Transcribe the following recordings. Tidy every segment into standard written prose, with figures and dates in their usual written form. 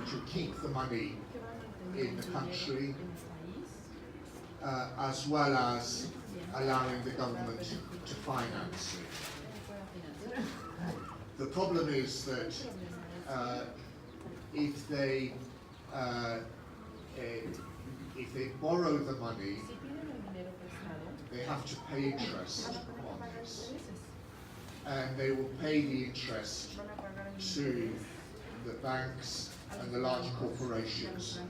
which will keep the money in the country, as well as allowing the government to finance it. The problem is that if they borrow the money, they have to pay interest on this, and they will pay the interest to the banks and the large corporations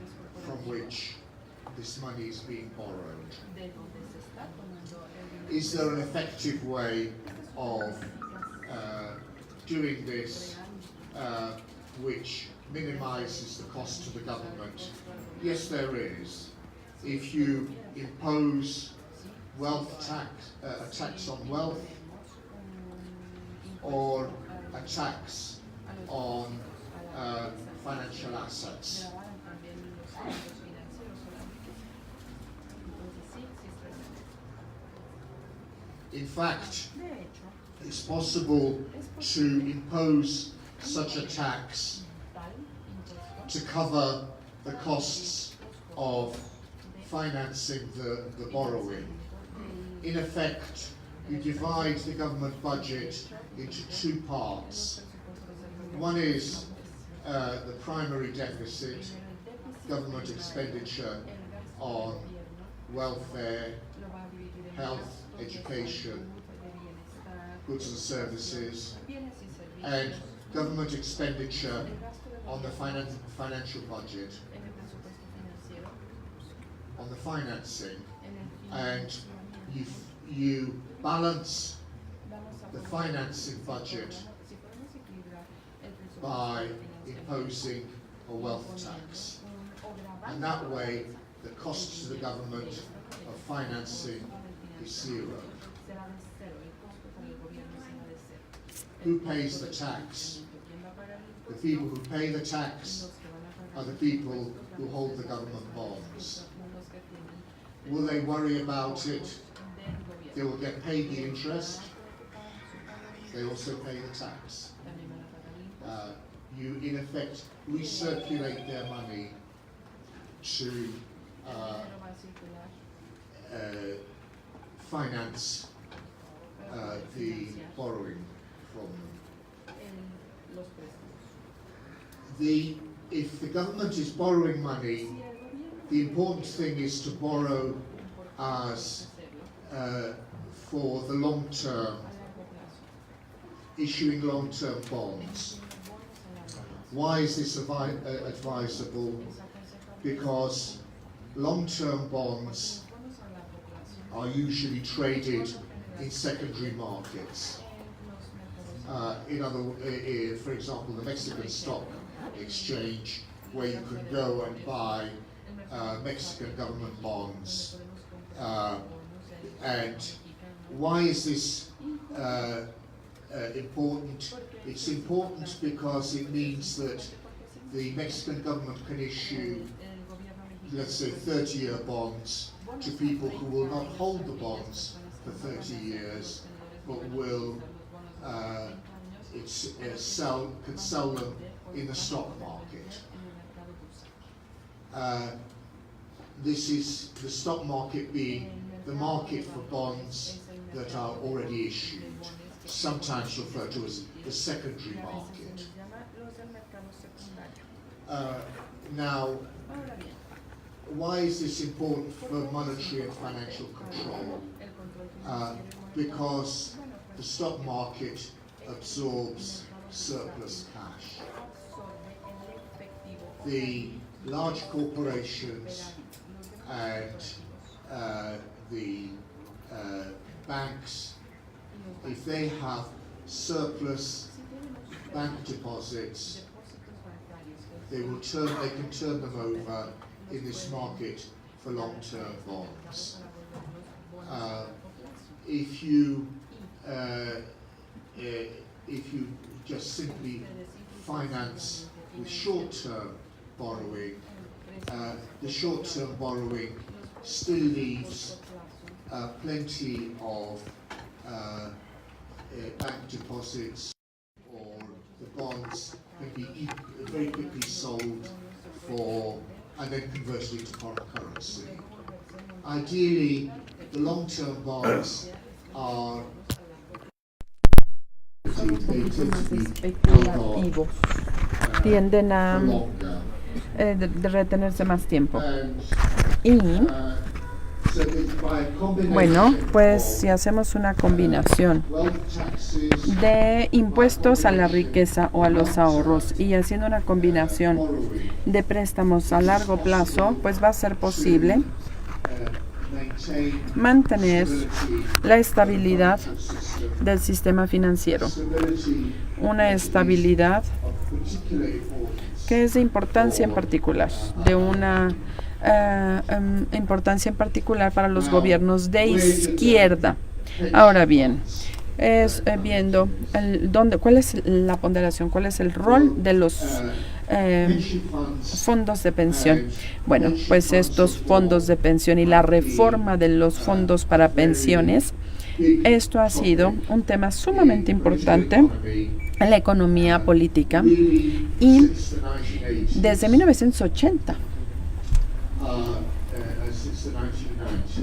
from which this money is being borrowed. Is there an effective way of doing this which minimises the cost to the government? Yes, there is. If you impose a tax on wealth, or a tax on financial assets. In fact, it's possible to impose such a tax to cover the costs of financing the borrowing. In effect, you divide the government budget into two parts. One is the primary deficit, government expenditure on welfare, health, education, goods and services, and government expenditure on the financial budget, on the financing, and you balance the financing budget by imposing a wealth tax. And that way, the cost to the government of financing is zero. Who pays the tax? The people who pay the tax are the people who hold the government bonds. Will they worry about it? They will get paid the interest. They also pay the tax. You, in effect, recirculate their money to finance the borrowing from them. If the government is borrowing money, the important thing is to borrow as for the long term, issuing long-term bonds. Why is this advisable? Because long-term bonds are usually traded in secondary markets. For example, the Mexican Stock Exchange, where you can go and buy Mexican government bonds. And why is this important? It's important because it means that the Mexican government can issue, let's say, 30-year bonds to people who will not hold the bonds for 30 years, but will can sell them in the stock market. This is the stock market being the market for bonds that are already issued, sometimes referred to as the secondary market. Now, why is this important for monetary and financial control? Because the stock market absorbs surplus cash. The large corporations and the banks, if they have surplus bank deposits, they can turn them over in this market for long-term bonds. If you just simply finance with short-term borrowing, the short-term borrowing still leaves plenty of bank deposits, or the bonds can be very quickly sold and then converted into foreign currency. Ideally, the long-term bonds are especulativos. Tienden a de retenerse más tiempo. Y bueno, pues si hacemos una combinación de impuestos a la riqueza o a los ahorros y haciendo una combinación de préstamos a largo plazo, pues va a ser posible mantener la estabilidad del sistema financiero. Una estabilidad que es de importancia en particular, de una importancia en particular para los gobiernos de izquierda. Ahora bien, es viendo cuál es la ponderación, cuál es el rol de los fondos de pensión. Bueno, pues estos fondos de pensión y la reforma de los fondos para pensiones, esto ha sido un tema sumamente importante en la economía política y desde 1980.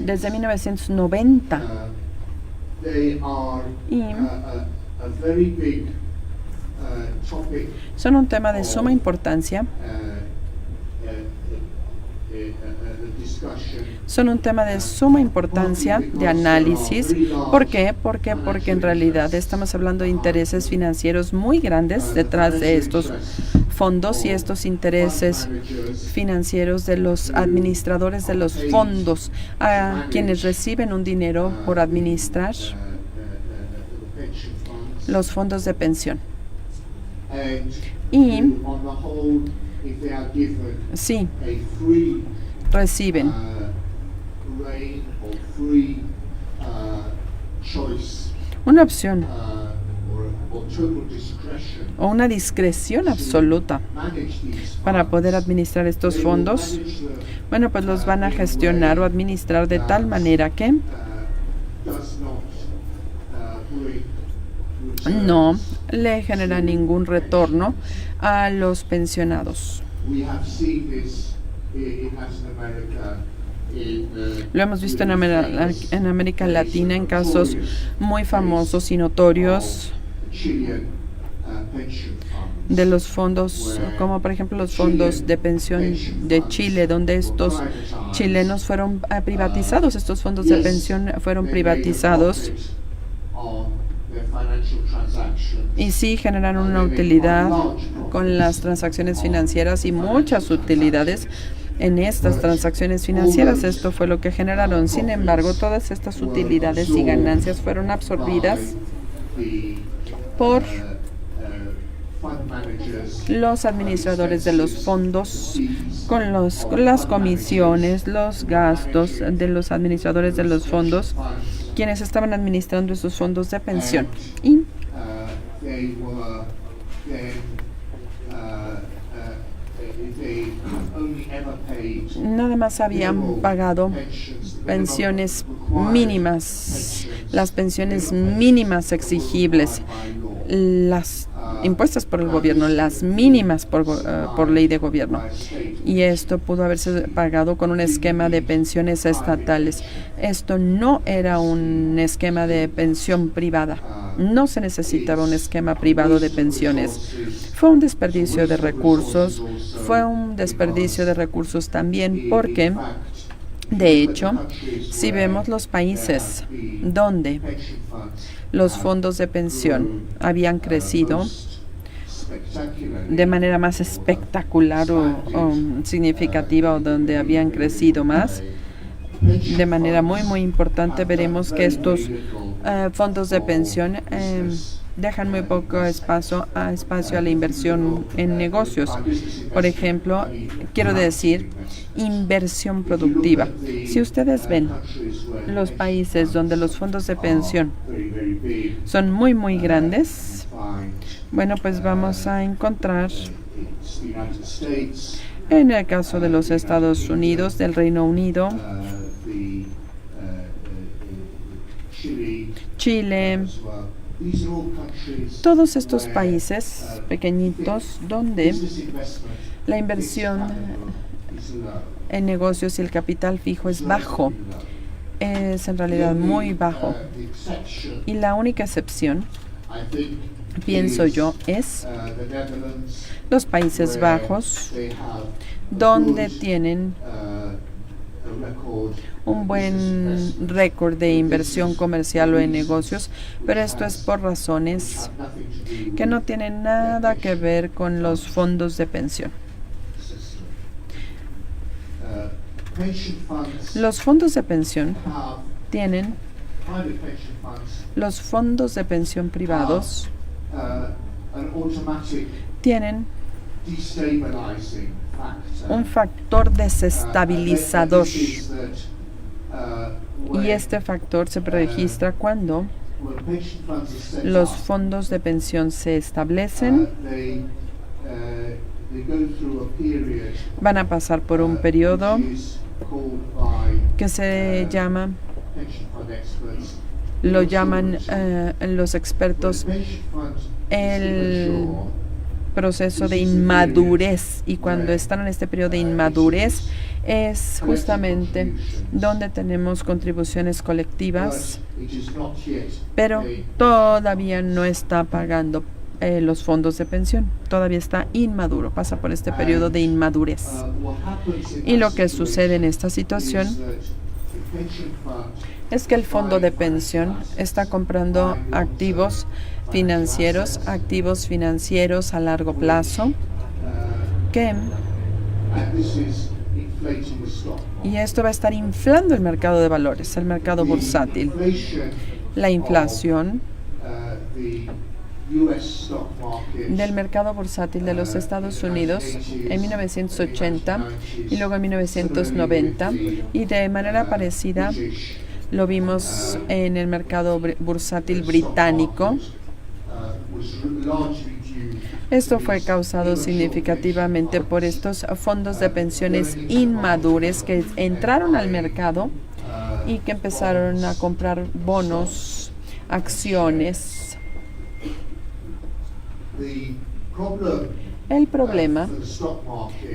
Desde 1990 y son un tema de suma importancia. Son un tema de suma importancia de análisis. ¿Por qué? Porque en realidad estamos hablando de intereses financieros muy grandes detrás de estos fondos y estos intereses financieros de los administradores de los fondos, a quienes reciben un dinero por administrar los fondos de pensión. Y sí, reciben una opción o una discreción absoluta para poder administrar estos fondos. Bueno, pues los van a gestionar o administrar de tal manera que no le genera ningún retorno a los pensionados. Lo hemos visto en América Latina en casos muy famosos y notorios de los fondos, como por ejemplo los fondos de pensión de Chile, donde estos chilenos fueron privatizados, estos fondos de pensión fueron privatizados y sí generaron una utilidad con las transacciones financieras y muchas utilidades en estas transacciones financieras. Esto fue lo que generaron. Sin embargo, todas estas utilidades y ganancias fueron absorbidas por los administradores de los fondos con las comisiones, los gastos de los administradores de los fondos, quienes estaban administrando esos fondos de pensión. Y nada más habían pagado pensiones mínimas, las pensiones mínimas exigibles, las impuestas por el gobierno, las mínimas por ley de gobierno. Y esto pudo haberse pagado con un esquema de pensiones estatales. Esto no era un esquema de pensión privada. No se necesitaba un esquema privado de pensiones. Fue un desperdicio de recursos. Fue un desperdicio de recursos también porque, de hecho, si vemos los países donde los fondos de pensión habían crecido de manera más espectacular o significativa, o donde habían crecido más de manera muy importante, veremos que estos fondos de pensión dejan muy poco espacio a la inversión en negocios. Por ejemplo, quiero decir, inversión productiva. Si ustedes ven los países donde los fondos de pensión son muy grandes, bueno, pues vamos a encontrar en el caso de los Estados Unidos, del Reino Unido, Chile, Todos estos países pequeñitos donde la inversión en negocios y el capital fijo es bajo, es en realidad muy bajo. Y la única excepción, pienso yo, es los Países Bajos, donde tienen un buen récord de inversión comercial o en negocios, pero esto es por razones que no tienen nada que ver con los fondos de pensión. Los fondos de pensión tienen, los fondos de pensión privados tienen un factor desestabilizador, y este factor se registra cuando los fondos de pensión se establecen. Van a pasar por un periodo que se llama, lo llaman los expertos el proceso de inmadurez, y cuando están en este periodo de inmadurez es justamente donde tenemos contribuciones colectivas, pero todavía no está pagando los fondos de pensión, todavía está inmaduro, pasa por este periodo de inmadurez. Y lo que sucede en esta situación es que el fondo de pensión está comprando activos financieros a largo plazo, y esto va a estar inflando el mercado de valores, el mercado bursátil. La inflación del mercado bursátil de los Estados Unidos en 1980 y luego en 1990, y de manera parecida lo vimos en el mercado bursátil británico. Esto fue causado significativamente por estos fondos de pensiones inmaduros que entraron al mercado y que empezaron a comprar bonos, acciones. El problema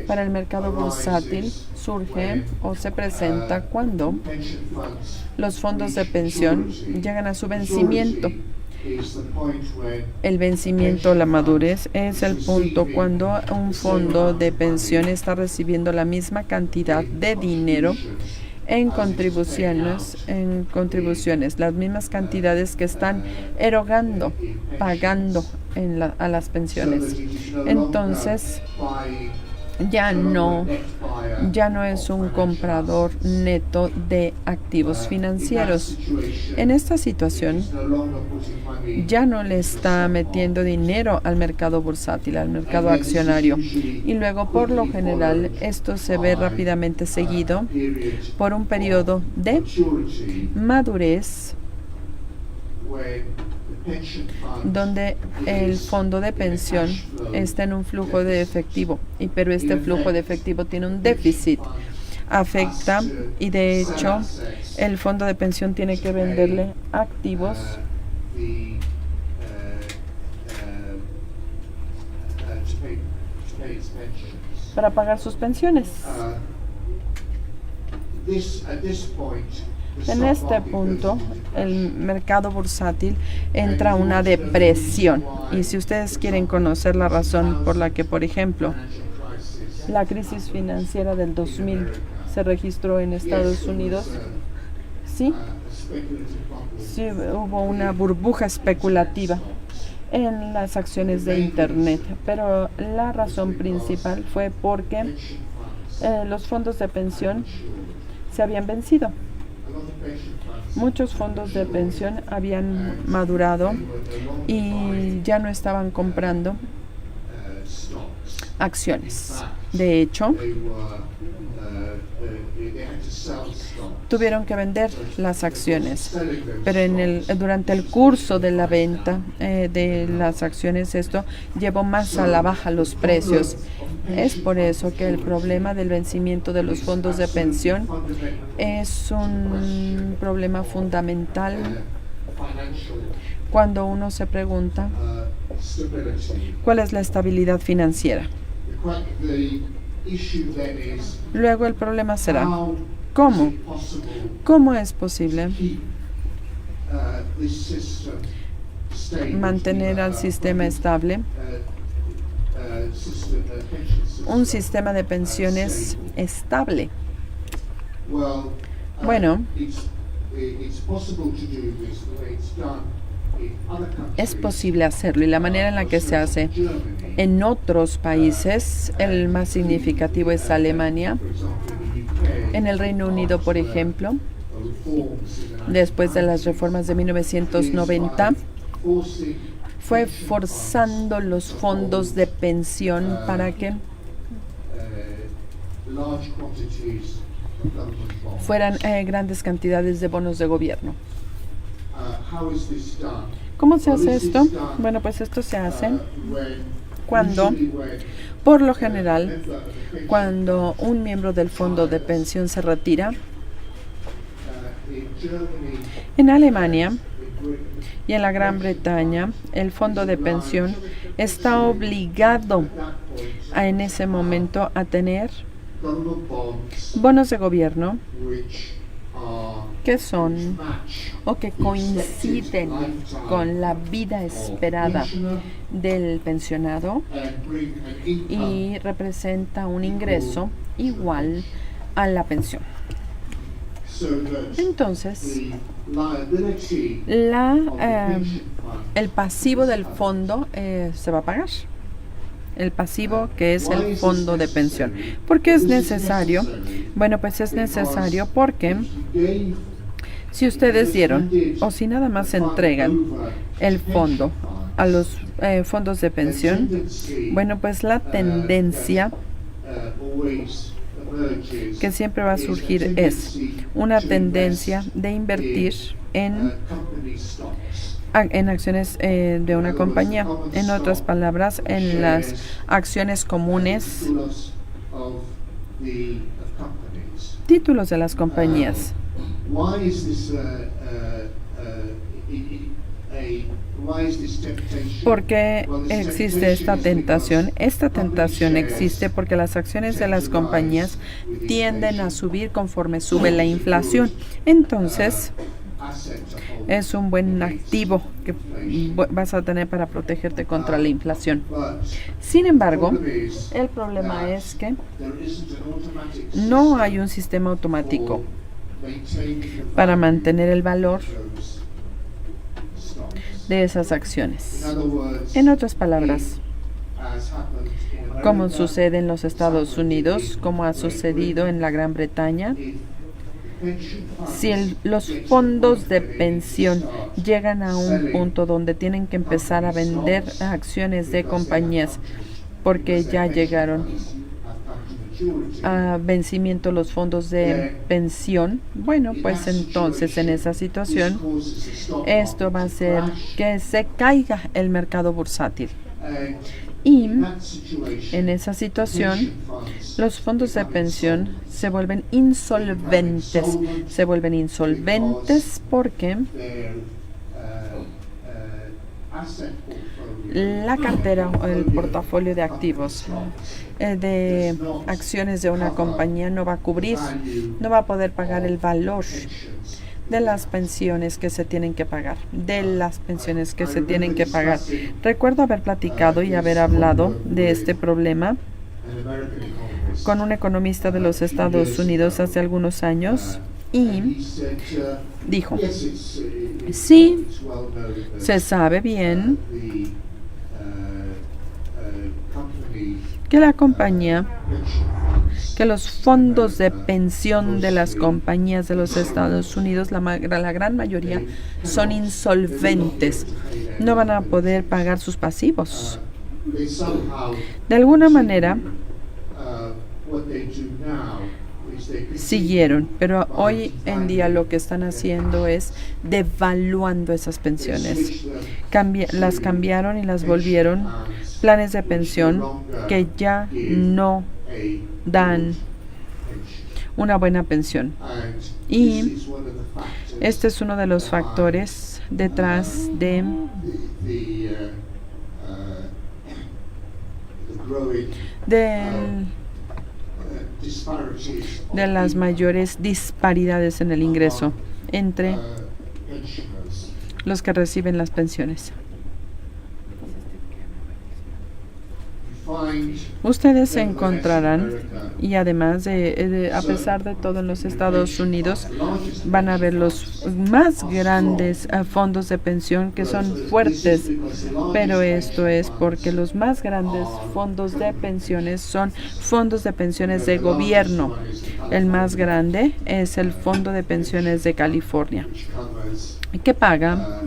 para el mercado bursátil surge o se presenta cuando los fondos de pensión llegan a su vencimiento. El vencimiento, la madurez, es el punto cuando un fondo de pensión está recibiendo la misma cantidad de dinero en contribuciones, las mismas cantidades que están erogando, pagando a las pensiones. Entonces, ya no es un comprador neto de activos financieros. En esta situación, ya no le está metiendo dinero al mercado bursátil, al mercado accionario. Y luego, por lo general, esto se ve rápidamente seguido por un periodo de madurez donde el fondo de pensión está en un flujo de efectivo, pero este flujo de efectivo tiene un déficit, afecta, y de hecho el fondo de pensión tiene que venderle activos para pagar sus pensiones. En este punto, el mercado bursátil entra a una depresión. Y si ustedes quieren conocer la razón por la que, por ejemplo, la crisis financiera del 2000 se registró en Estados Unidos, sí hubo una burbuja especulativa en las acciones de Internet, pero la razón principal fue porque los fondos de pensión se habían vencido. Muchos fondos de pensión habían madurado y ya no estaban comprando acciones. De hecho, tuvieron que vender las acciones, pero durante el curso de la venta de las acciones, esto llevó más a la baja los precios. Es por eso que el problema del vencimiento de los fondos de pensión es un problema fundamental cuando uno se pregunta stability. cuál es la estabilidad financiera. The issue then is Luego el problema será, how ¿cómo? is it possible ¿Cómo es posible to keep this system stable, mantener al sistema estable, pension system, un sistema de pensiones estable? well, Bueno, it's possible to do this the way it's done in other countries. es posible hacerlo y la manera en la que se hace Germany, en otros países, el más significativo es Alemania. for example, in the UK, En el Reino Unido, por ejemplo, reforms in the después de las reformas de 1990, forcing fue forzando los fondos de pensión para que large quantities of government bonds. fueran grandes cantidades de bonos de gobierno. How is this done? ¿Cómo se hace esto? Bueno, pues esto se hace cuando, Usually when por lo a general, member of the pension cuando un miembro del fondo de pensión se retira. in Germany, En Alemania in Britain, y en la Gran Bretaña, el fondo de pensión está obligado that point, en ese momento a tener government bonds bonos de gobierno which are que son match o que coinciden con la vida esperada del pensionado and bring an income y representa un ingreso igual a la pensión. so that Entonces, the liability la, of the pension fund el pasivo del fondo se va a pagar. El pasivo que es el fondo de pensión. ¿Por qué es necesario? Bueno, pues es necesario porque gave si ustedes dieron o si nada más entregan over el fondo a los fondos de pensión, tendency bueno, pues la tendencia always emerges que siempre va a surgir es una tendencia de invertir en company stocks. en acciones de una compañía. En otras palabras, en las acciones comunes, Plus of the companies. títulos de las compañías. Why is this why is this temptation? ¿Por qué Well, this existe esta temptation is tentación? because Esta company tentación shares existe porque las acciones de las compañías with tienden a inflation. subir conforme sube la inflación. Entonces, Asset to hold. es un buen activo que vas a tener para protegerte contra la inflación. But Sin embargo, problem is el problema es que there isn't an automatic no hay un sistema automático for maintaining the para value mantener el valor of those stocks. de esas acciones. In other words, En otras palabras, as happened in como America, sucede en los Estados Unidos, como ha sucedido en la Gran Bretaña, if pension funds si los fondos de pensión llegan a un punto donde tienen que empezar a vender acciones de compañías porque ya llegaron have come to maturity, a vencimiento los fondos de pensión, bueno, pues entonces en esa situación causes the stock esto va a hacer que se caiga el mercado bursátil. and Y in that situation, en esa situación pension funds los fondos de pensión se vuelven insolventes. Se vuelven insolventes porque their asset portfolio la cartera o el portafolio de activos de acciones de una compañía no va a cubrir, no va a poder pagar el valor de las pensiones que se tienen que pagar, Recuerdo haber platicado y haber hablado de este problema an American economist. con un economista de los Estados Unidos hace algunos años y He said, dijo, yes, it's sí, it's well known that se sabe bien the company que la compañía, pension funds que los fondos de pensión de las compañías de los Estados Unidos, la gran mayoría, son insolventes. No van a poder pagar sus pasivos. they somehow De alguna manera what they do now is they siguieron, pero hoy en día lo que están haciendo es devaluando esas pensiones. Las cambiaron y las volvieron planes de pensión que ya no dan una buena pensión. Y este es uno de los factores detrás de las mayores disparidades en el ingreso entre los que reciben las pensiones. Ustedes encontrarán, y además a pesar de todo en los Estados Unidos, van a ver los más grandes fondos de pensión que son fuertes, pero esto es porque los más grandes fondos de pensiones son fondos de pensiones de gobierno. El más grande es el Fondo de Pensiones de California, que paga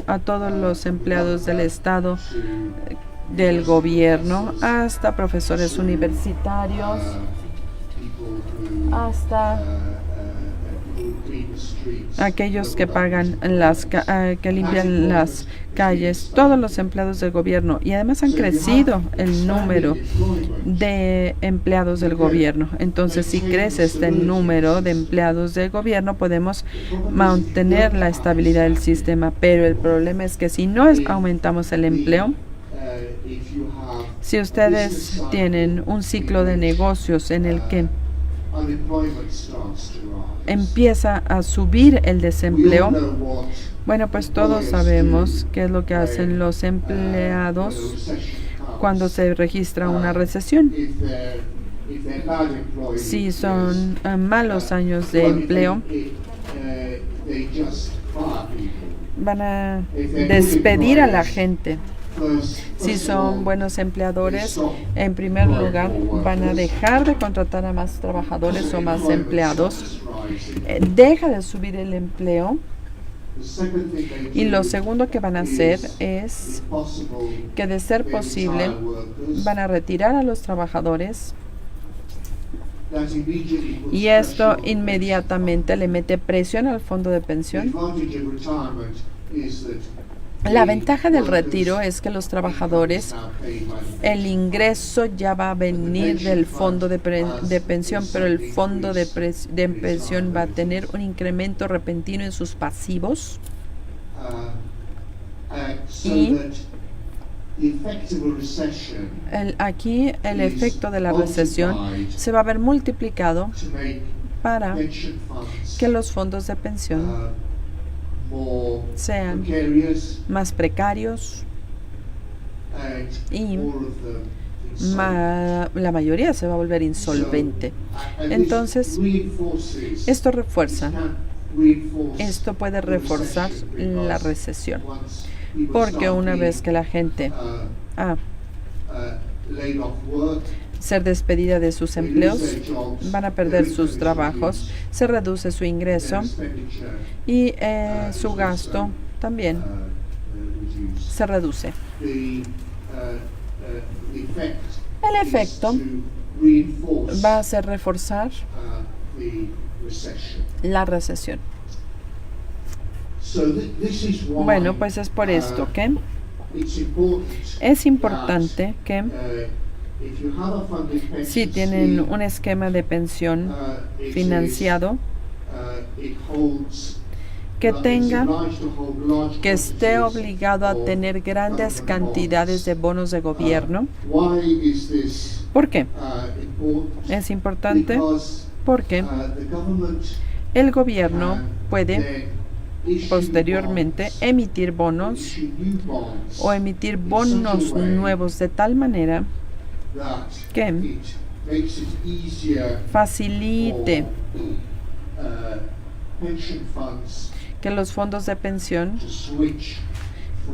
a todos los empleados del Estado, del gobierno, hasta profesores universitarios, hasta aquellos que pagan que limpian las calles, todos los empleados del gobierno, y además han crecido el número de empleados del gobierno. Entonces, si crece este número de empleados del gobierno, podemos mantener la estabilidad del sistema, pero el problema es que si no aumentamos el empleo, si ustedes tienen un ciclo de negocios en el que empieza a subir el desempleo, bueno, pues todos sabemos qué es lo que hacen los empleados cuando se registra una recesión. Si son malos años de empleo, van a despedir a la gente. Si son buenos empleadores, en primer lugar, van a dejar de contratar a más trabajadores o más empleados. Deja de subir el empleo. Y lo segundo que van a hacer es que, de ser posible, van a retirar a los trabajadores. Y esto inmediatamente le mete presión al fondo de pensión. La ventaja del retiro es que los trabajadores, el ingreso ya va a venir del fondo de pensión, pero el fondo de pensión va a tener un incremento repentino en sus pasivos. Y aquí el efecto de la recesión se va a ver multiplicado para que los fondos de pensión sean más precarios y la mayoría se va a volver insolvente. Entonces, esto puede reforzar la recesión, porque una vez que la gente ser despedida de sus empleos, van a perder sus trabajos, se reduce su ingreso y su gasto también se reduce. El efecto va a ser reforzar la recesión. Bueno, pues es por esto que es importante que si tienen un esquema de pensión financiado, que esté obligado a tener grandes cantidades de bonos de gobierno. ¿Por qué? Es importante porque el gobierno puede posteriormente emitir bonos o emitir bonos nuevos de tal manera que facilite que los fondos de pensión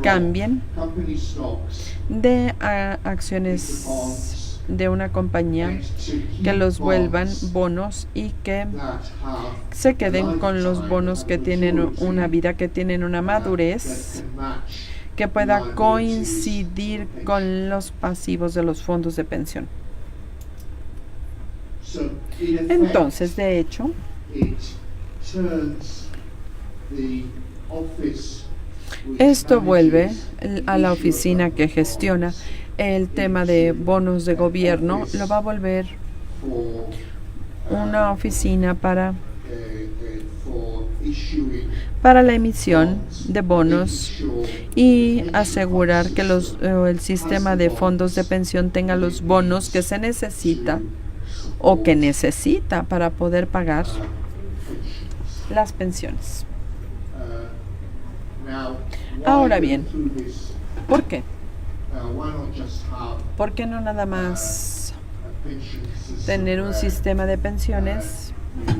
cambien de acciones de una compañía, que los vuelvan bonos y que se queden con los bonos que tienen una vida, que tienen una madurez, que pueda coincidir con los pasivos de los fondos de pensión. Entonces, de hecho, esto vuelve a la oficina que gestiona el tema de bonos de gobierno, lo va a volver una oficina para for issuing la emisión de bonos y asegurar que el sistema de fondos de pensión tenga los bonos que se necesita o que necesita para poder pagar las pensiones. now. Ahora bien, ¿por qué? Why not just have ¿Por qué no nada más a pension system tener un where sistema de pensiones you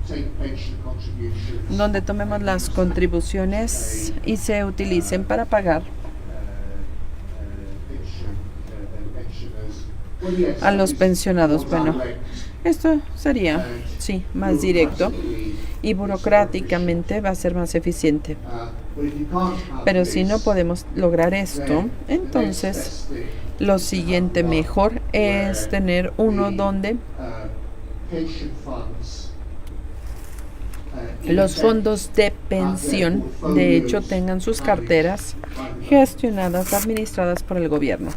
take pension contributions donde tomemos las contribuciones y se utilicen para pagar a los pensionados? Bueno, esto sería, sí, más directo y burocráticamente va a ser más eficiente. Pero si no podemos lograr esto, entonces lo siguiente mejor es tener uno donde los fondos de pensión, de hecho, tengan sus carteras gestionadas, administradas por el gobierno.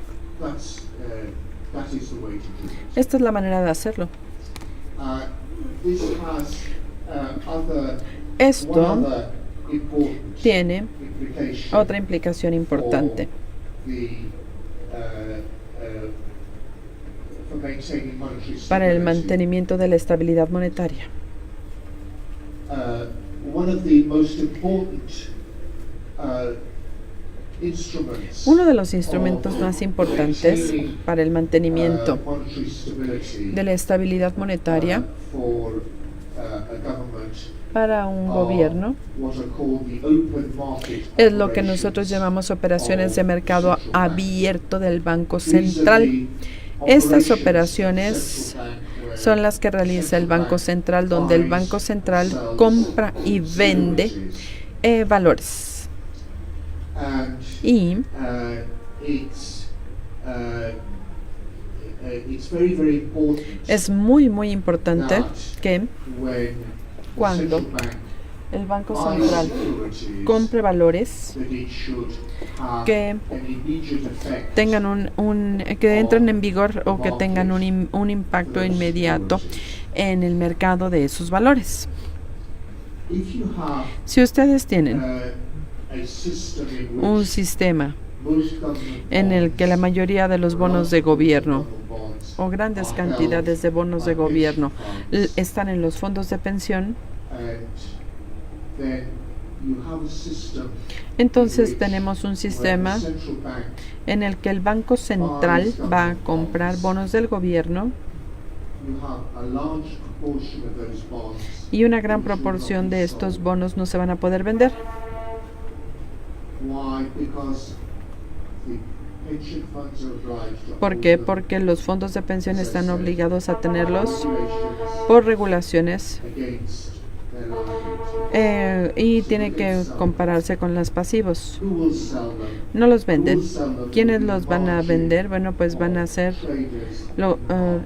Esta es la manera de hacerlo. Esto tiene otra implicación importante para el mantenimiento de la estabilidad monetaria. Uno de los instrumentos más importantes para el mantenimiento de la estabilidad monetaria para un gobierno es lo que nosotros llamamos operaciones de mercado abierto del Banco Central. Estas operaciones son las que realiza el Banco Central, donde el Banco Central compra y vende valores. Y es muy, muy importante que cuando el Banco Central compre valores que tengan que entren en vigor o que tengan un impacto inmediato en el mercado de esos valores. Si ustedes tienen un sistema en el que la mayoría de los bonos de gobierno o grandes cantidades de bonos de gobierno están en los fondos de pensión, entonces tenemos un sistema en el que el Banco Central va a comprar bonos del gobierno y una gran proporción de estos bonos no se van a poder vender. ¿Por qué? Porque los fondos de pensión están obligados a tenerlos por regulaciones y tiene que compararse con los pasivos. No los venden. ¿Quiénes los van a vender? Bueno, pues van a ser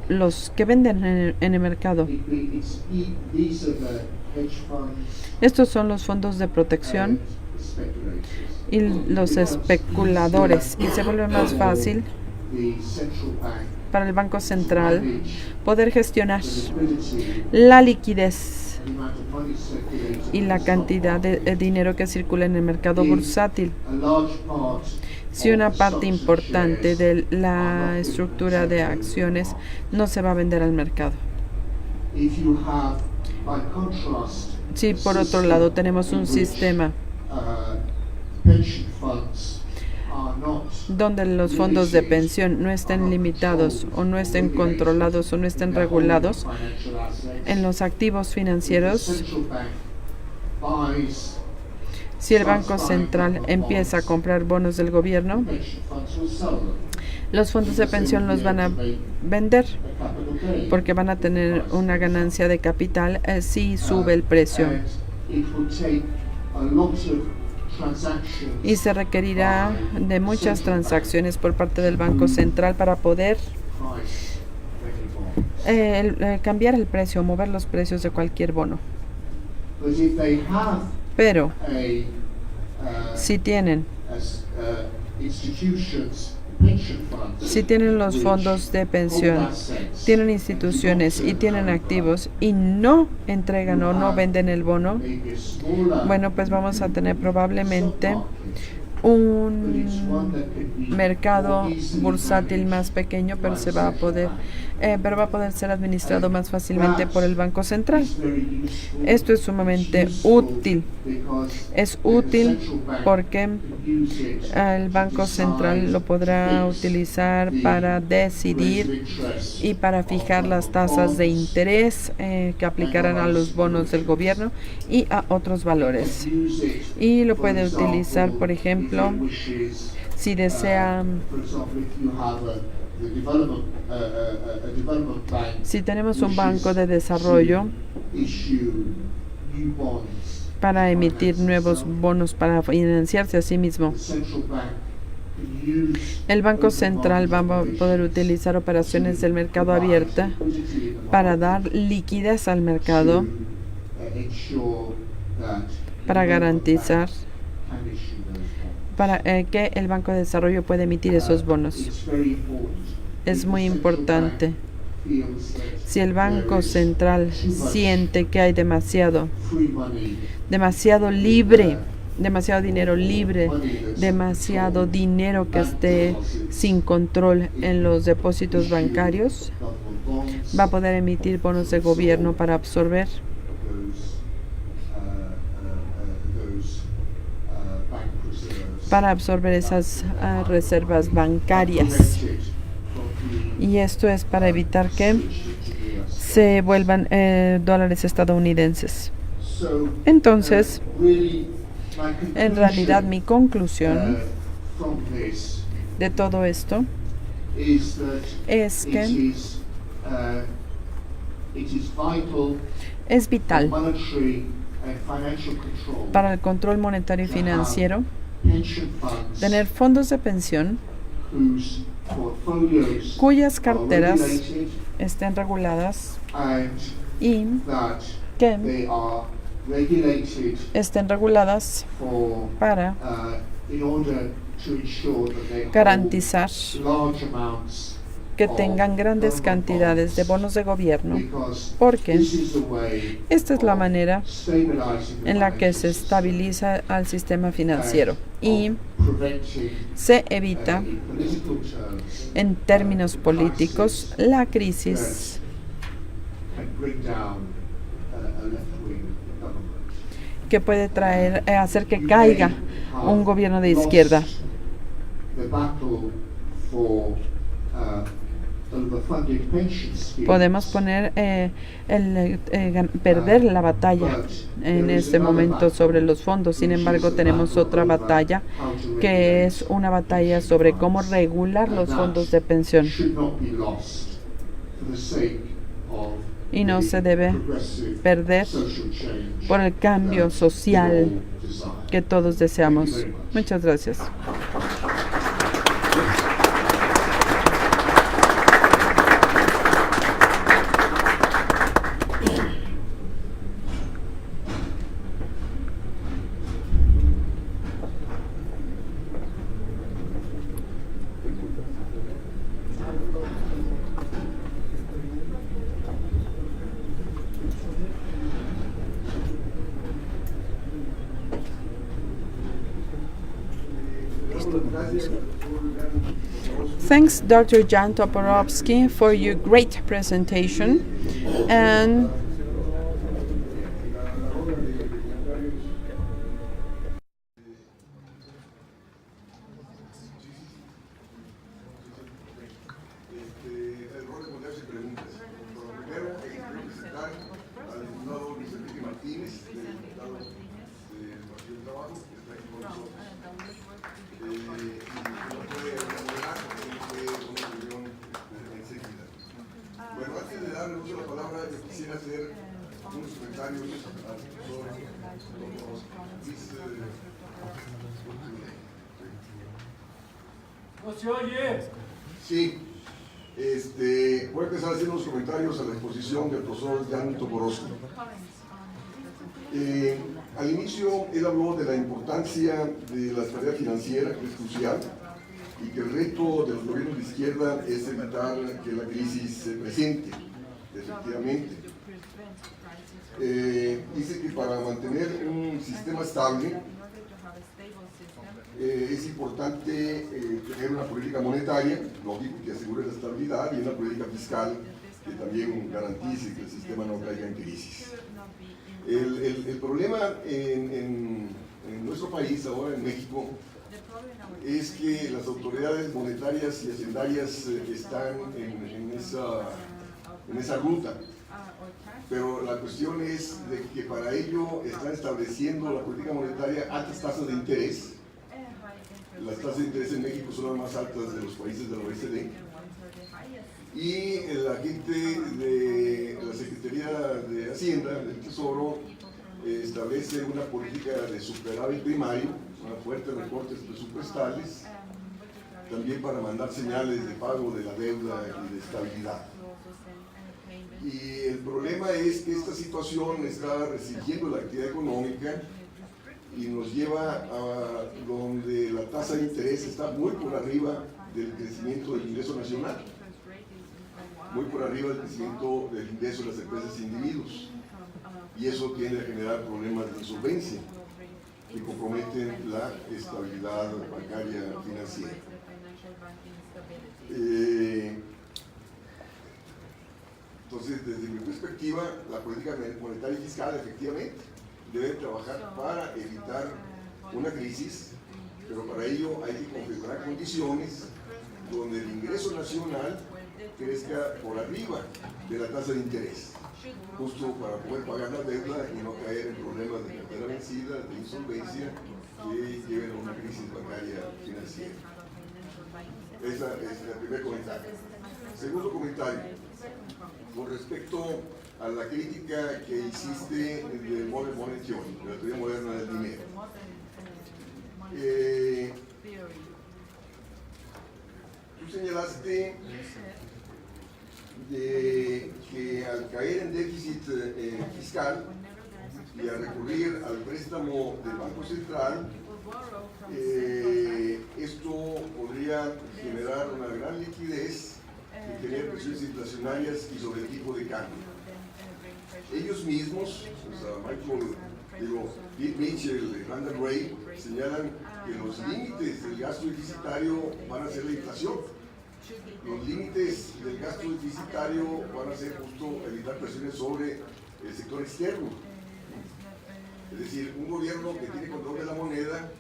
los que venden en el mercado. Estos son los fondos de protección y los especuladores, y se vuelve más fácil para el Banco Central poder gestionar la liquidez y la cantidad de dinero que circula en el mercado bursátil. Si una parte importante de la estructura de acciones no se va a vender al mercado. Si por otro lado tenemos un sistema donde los fondos de pensión no estén limitados o no estén controlados o no estén regulados en los activos financieros, si el Banco Central empieza a comprar bonos del gobierno, los fondos de pensión los van a vender porque van a tener una ganancia de capital si sube el precio. Y se requerirá de muchas transacciones por parte del Banco Central para poder cambiar el precio, mover los precios de cualquier bono. Pero si tienen Si tienen los fondos de pensión, tienen instituciones y tienen activos y no entregan o no venden el bono, bueno, pues vamos a tener probablemente un mercado bursátil más pequeño, pero va a poder ser administrado más fácilmente por el Banco Central. Esto es sumamente útil. Es útil porque el Banco Central lo podrá utilizar para decidir y para fijar las tasas de interés que aplicarán a los bonos del gobierno y a otros valores. Y lo puede utilizar, por ejemplo, si desea, si tenemos un banco de desarrollo para emitir nuevos bonos para financiarse a sí mismo, el Banco Central va a poder utilizar operaciones del mercado abierto para dar liquidez al mercado, para garantizar que el Banco de Desarrollo pueda emitir esos bonos. Es muy importante. Si el Banco Central siente que hay demasiado dinero libre, demasiado dinero que esté sin control en los depósitos bancarios, va a poder emitir bonos de gobierno para absorber esas reservas bancarias. Y esto es para evitar que se vuelvan dólares estadounidenses. Entonces, en realidad mi conclusión de todo esto es que es vital para el control monetario y financiero tener fondos de pensión cuyas carteras estén reguladas y que estén reguladas para garantizar que tengan grandes cantidades de bonos de gobierno, porque esta es la manera en la que se estabiliza al sistema financiero y se evita, en términos políticos, la crisis que puede hacer que caiga un gobierno de izquierda. Podemos perder la batalla en este momento sobre los fondos. Sin embargo, tenemos otra batalla que es una batalla sobre cómo regular los fondos de pensión. Y no se debe perder por el cambio social que todos deseamos. Muchas gracias. Thanks, Dr. Jan Toporowski, for your great presentation. And Bueno, antes de darle uso a la palabra, yo quisiera hacer unos comentarios sobre ¡No se oye! Sí, voy a empezar haciendo unos comentarios a la exposición del profesor Jan Toporowski. Al inicio, él habló de la importancia de la estabilidad financiera, que es crucial, y que el reto de los gobiernos de izquierda es evitar que la crisis se presente, efectivamente. Dice que para mantener un sistema estable es importante tener una política monetaria, lógico, que asegure la estabilidad, y una política fiscal que también garantice que el sistema no caiga en crisis. El problema en nuestro país, ahora en México, es que las autoridades monetarias y hacendarias están en esa ruta, pero la cuestión es de que para ello están estableciendo la política monetaria altas tasas de interés. Las tasas de interés en México son las más altas de los países de la OECD, y la gente de la Secretaría de Hacienda, del Tesoro, establece una política de superávit primario, una fuerte recortes presupuestales, también para mandar señales de pago de la deuda y de estabilidad. Y el problema es que esta situación está restringiendo la actividad económica y nos lleva a donde la tasa de interés está muy por arriba del crecimiento del ingreso nacional, muy por arriba del crecimiento del ingreso de las empresas e individuos, y eso tiende a generar problemas de insolvencia que comprometen la estabilidad bancaria financiera. Entonces, desde mi perspectiva, la política monetaria y fiscal efectivamente debe trabajar para evitar una crisis, pero para ello hay que configurar condiciones donde el ingreso nacional crezca por arriba de la tasa de interés, justo para poder pagar la deuda y no caer en problemas de cartera vencida, de insolvencia, que lleven a una crisis bancaria financiera. Ese es el primer comentario. Segundo comentario, con respecto a la crítica que hiciste del Modern Money Theory, de la teoría moderna del dinero. Tú señalaste de que al caer en déficit fiscal y a recurrir al préstamo del Banco Central, esto podría generar una gran liquidez y tener presiones inflacionarias y sobre el tipo de cambio. Ellos mismos, o sea, Bill Mitchell y Randall Wray, señalan que los límites del gasto deficitario van a ser la inflación. Los límites del gasto deficitario van a ser justo evitar presiones sobre el sector externo. Es decir, un gobierno que tiene control de la moneda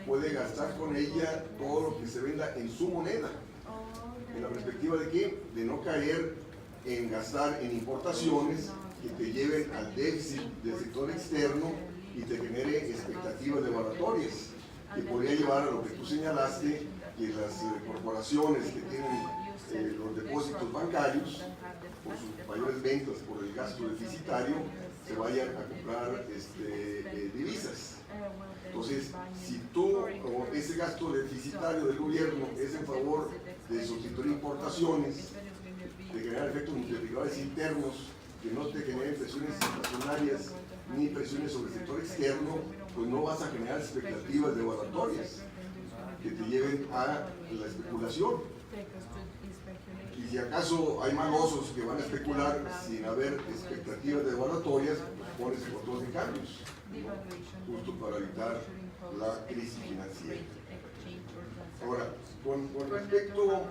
puede gastar con ella todo lo que se venda en su moneda. ¿En la perspectiva de qué? De no caer en gastar en importaciones que te lleven al déficit del sector externo y te genere expectativas devaluatorias, que podría llevar a lo que tú señalaste, que las corporaciones que tienen los depósitos bancarios, por sus mayores ventas por el gasto deficitario, se vayan a comprar divisas. Entonces, si ese gasto deficitario del gobierno es en favor de sustituir importaciones, de generar efectos multiplicadores internos que no te generen presiones inflacionarias ni presiones sobre el sector externo, pues no vas a generar expectativas devaluatorias que te lleven a la especulación. Y si acaso hay malosos que van a especular sin haber expectativas devaluatorias, pues pones el control de cambios, ¿no? Justo para evitar la crisis financiera. Ahora, con respecto...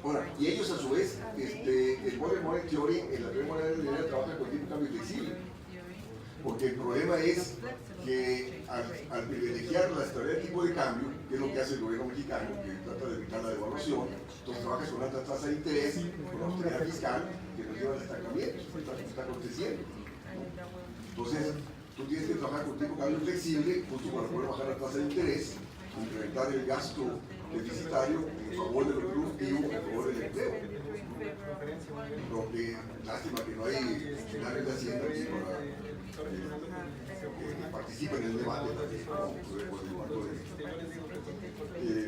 Ahora, y ellos a su vez, el Modern Money Theory, en la teoría monetaria del dinero, trabaja con tipo de cambio flexible. Porque el problema es que al privilegiar la estabilidad del tipo de cambio, que es lo que hace el gobierno mexicano, que trata de evitar la devaluación, entonces trabajas con alta tasa de interés, con austeridad fiscal, que nos lleva al estancamiento, que está aconteciendo, ¿no? Entonces, tú tienes que trabajar con tipo de cambio flexible, justo para poder bajar la tasa de interés, incrementar el gasto deficitario en favor de lo productivo, en favor del empleo. Lo que, lástima que no hay funcionarios de Hacienda aquí para que participen en el debate también, ¿no?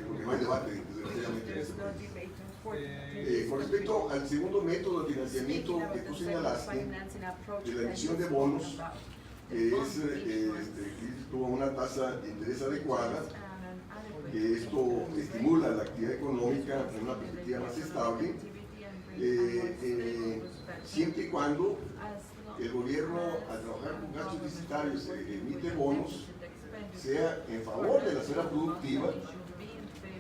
Porque no hay debate, desgraciadamente, en este país. Con respecto al segundo método de financiamiento que tú señalaste, de la emisión de bonos, que tuvo una tasa de interés adecuada, que esto estimula la actividad económica en una perspectiva más estable, siempre y cuando el gobierno, al trabajar con gastos deficitarios, emite bonos, sea en favor de la esfera productiva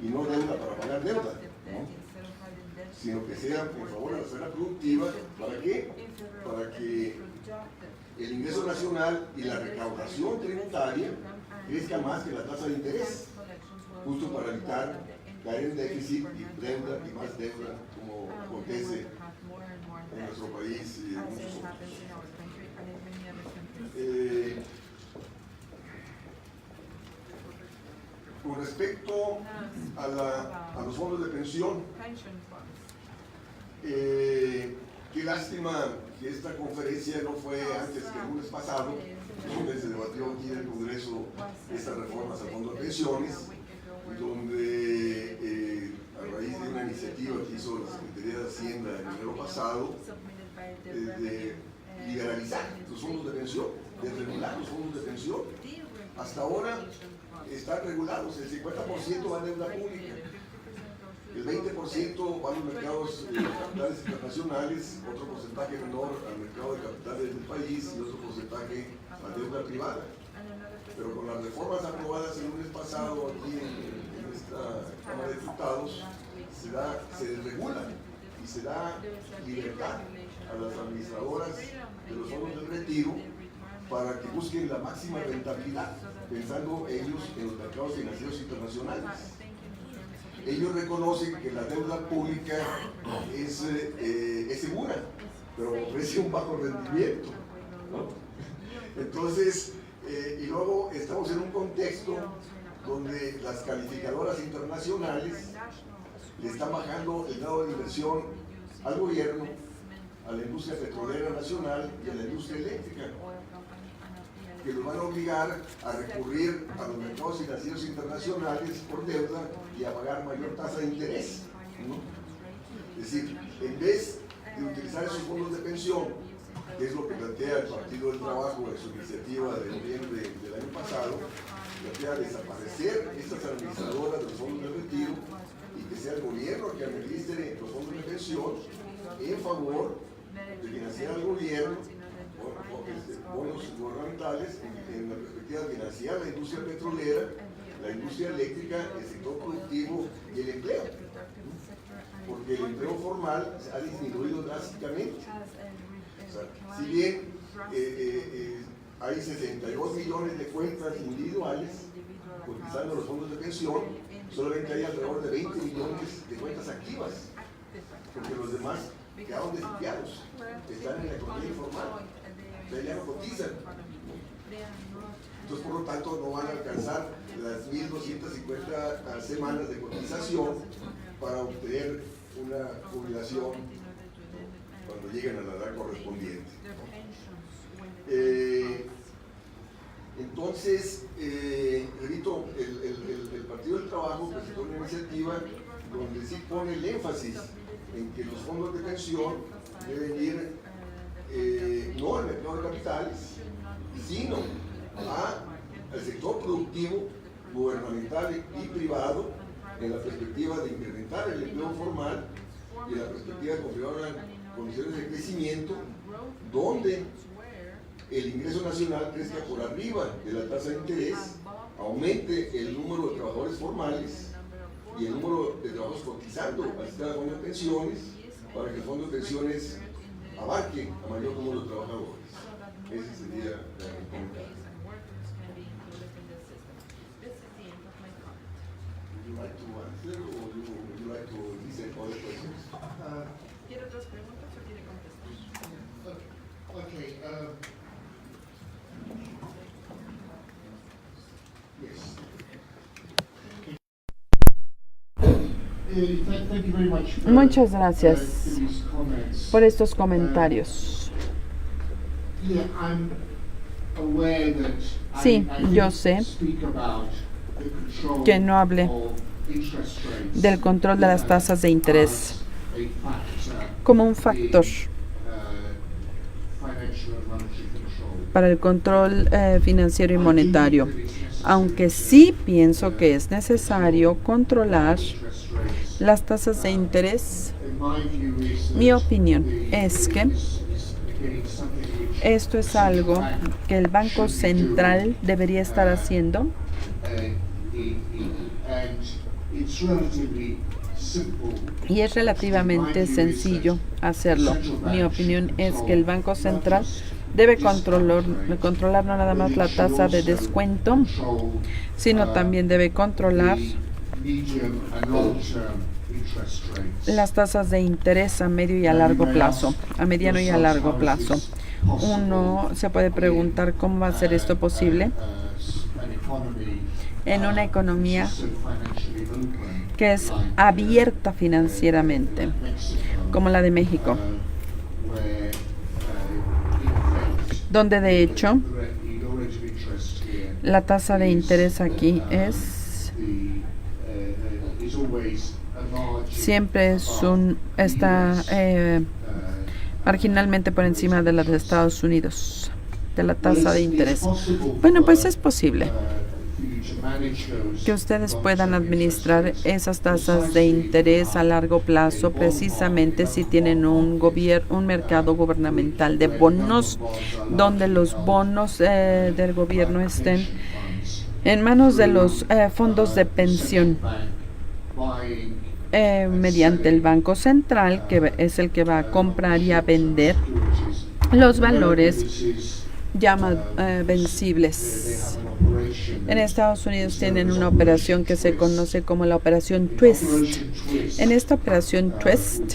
y no deuda para pagar deuda, ¿no? Sino que sea en favor de la esfera productiva. ¿Para qué? Para que el ingreso nacional y la recaudación tributaria crezca más que la tasa de interés, justo para evitar caer en déficit y deuda y más deuda, como acontece en nuestro país y en muchos otros. Con respecto a los fondos de pensión, qué lástima que esta conferencia no fue antes que el lunes pasado, donde se debatió aquí en el Congreso estas reformas al fondo de pensiones, donde a raíz de una iniciativa que hizo la Secretaría de Hacienda en enero pasado, de liberalizar los fondos de pensión, de regular los fondos de pensión. Hasta ahora están regulados, el 50% va a deuda pública, el 20% va a los mercados de capitales internacionales, otro porcentaje menor al mercado de capitales del país y otro porcentaje a deuda privada. Pero con las reformas aprobadas el lunes pasado aquí en esta Cámara de Diputados, se desregula y se da libertad a las administradoras de los fondos del retiro para que busquen la máxima rentabilidad, pensando ellos en los mercados financieros internacionales. Ellos reconocen que la deuda pública es segura, pero ofrece un bajo rendimiento, ¿no? Entonces, y luego estamos en un contexto donde las calificadoras internacionales le están bajando el grado de inversión al gobierno, a la industria petrolera nacional y a la industria eléctrica, que los van a obligar a recurrir a los mercados financieros internacionales por deuda y a pagar mayor tasa de interés, ¿no? Es decir, en vez de utilizar esos fondos de pensión, que es lo que plantea el Partido del Trabajo en su iniciativa de noviembre del año pasado, plantea desaparecer estas administradoras de los fondos de retiro y que sea el gobierno que administre los fondos de pensión en favor de financiar al gobierno, bonos gubernamentales en la perspectiva de financiar la industria petrolera, la industria eléctrica, el sector productivo y el empleo, porque el empleo formal ha disminuido drásticamente. O sea, si bien hay 62 millones de cuentas individuales cotizando los fondos de pensión, solamente hay alrededor de 20 millones de cuentas activas, porque los demás quedaron desempleados, están en la economía informal, o sea, ya no cotizan. Entonces, por lo tanto, no van a alcanzar las 1.250 semanas de cotización para obtener una jubilación cuando lleguen a la edad correspondiente. Entonces, repito, el Partido del Trabajo presentó una iniciativa donde sí pone el énfasis en que los fondos de pensión deben ir no al mercado de capitales, sino al sector productivo, gubernamental y privado, en la perspectiva de incrementar el empleo formal y en la perspectiva de configurar condiciones de crecimiento donde el ingreso nacional crezca por arriba de la tasa de interés, aumente el número de trabajadores formales y el número de trabajadores cotizando al sistema de fondos de pensiones, para que el fondo de pensiones abarque a mayor número de trabajadores. Ese sería el comentario. Would you like to answer or would you like to listen to other questions? ¿Quiere otras preguntas o quiere contestar? Okay. Yes. Thank you very much for, Muchas gracias these comments. por estos comentarios. Yeah, I'm aware that Sí, I yo didn't sé speak about the control que no hablé of interest rates del control de las tasas de interés as a factor como un factor in, financial and monetary control. para el control financiero y monetario. aunque sí pienso que es necesario controlar las tasas de interés. Mi opinión es que esto es algo que el Banco Central debería estar haciendo. Y es relativamente sencillo hacerlo. Mi opinión es que el Banco Central debe controlar no nada más la tasa de descuento, sino también debe controlar las tasas de interés a medio y a largo plazo, a mediano y a largo plazo. Uno se puede preguntar cómo va a ser esto posible en una economía que es abierta financieramente, como la de México, donde de hecho la tasa de interés aquí siempre está marginalmente por encima de la de Estados Unidos, de la tasa de interés. Bueno, pues es posible que ustedes puedan administrar esas tasas de interés a largo plazo, precisamente si tienen un mercado gubernamental de bonos, donde los bonos del gobierno estén en manos de los fondos de pensión, mediante el Banco Central, que es el que va a comprar y a vender los valores vencibles. En Estados Unidos tienen una operación que se conoce como la operación Twist. En esta operación Twist,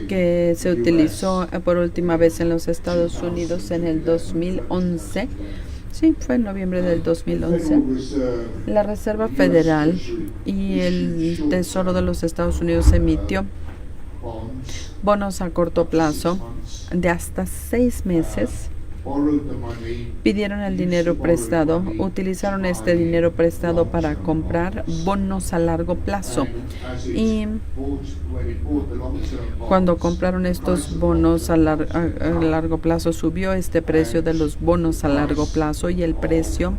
que se utilizó por última vez en los Estados Unidos en el 2011, sí, fue en noviembre del 2011, la Reserva Federal y el Tesoro de los Estados Unidos emitió bonos a corto plazo de hasta 6 meses. Pidieron el dinero prestado, utilizaron este dinero prestado para comprar bonos a largo plazo. Y cuando compraron estos bonos a largo plazo, subió este precio de los bonos a largo plazo y el precio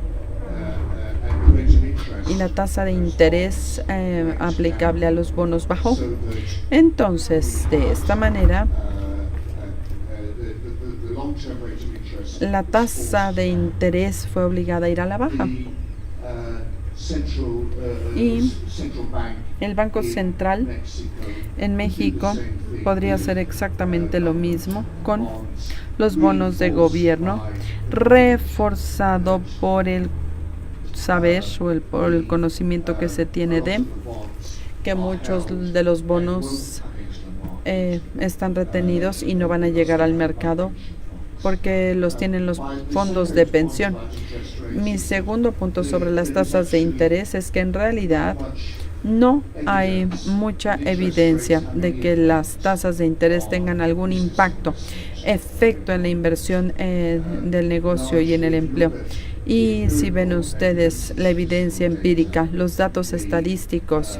y la tasa de interés aplicable a los bonos bajó. Entonces, de esta manera, la tasa de interés fue obligada a ir a la baja. Y el Banco Central en México podría hacer exactamente lo mismo con los bonos de gobierno, reforzado por el saber o por el conocimiento que se tiene de que muchos de los bonos están retenidos y no van a llegar al mercado porque los tienen los fondos de pensión. Mi segundo punto sobre las tasas de interés es que en realidad no hay mucha evidencia de que las tasas de interés tengan algún efecto en la inversión del negocio y en el empleo. Y si ven ustedes la evidencia empírica, los datos estadísticos,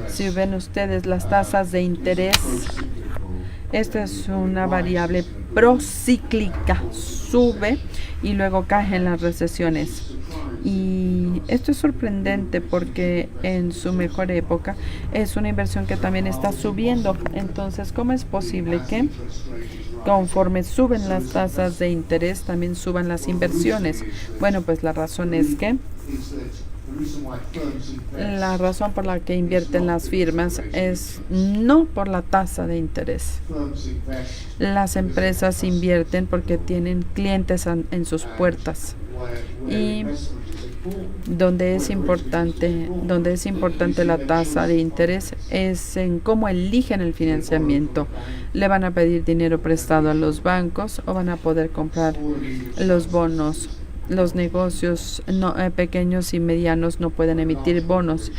si ven ustedes las tasas de interés, esta es una variable procíclica, sube y luego cae en las recesiones. Y esto es sorprendente porque en su mejor época es una inversión que también está subiendo. Entonces, ¿cómo es posible que conforme suben las tasas de interés también suban las inversiones? Bueno, pues la razón es que la razón por la que invierten las firmas es no por la tasa de interés. Las empresas invierten porque tienen clientes en sus puertas. Y donde es importante la tasa de interés es en cómo eligen el financiamiento. ¿Le van a pedir dinero prestado a los bancos o van a poder comprar los bonos? Los negocios pequeños y medianos no pueden emitir bonos,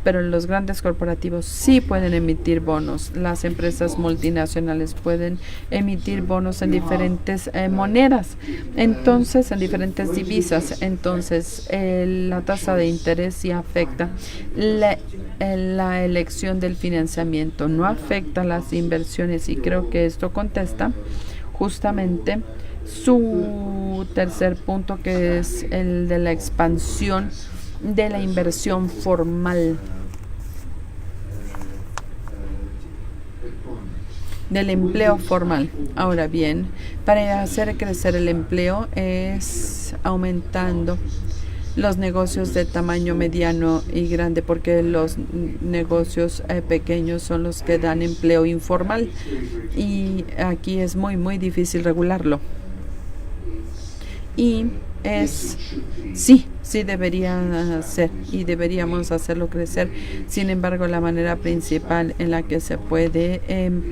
pero los grandes corporativos sí pueden emitir bonos. Las empresas multinacionales pueden emitir bonos en diferentes monedas, entonces en diferentes divisas. Entonces la tasa de interés sí afecta la elección del financiamiento, no afecta las inversiones, y creo que esto contesta justamente Su tercer punto, que es el de la expansión de la inversión formal, del empleo formal. Ahora bien, para hacer crecer el empleo es aumentando los negocios de tamaño mediano y grande, porque los negocios pequeños son los que dan empleo informal y aquí es muy difícil regularlo. Y sí debería ser y deberíamos hacerlo crecer. Sin embargo, la manera principal en la que se puede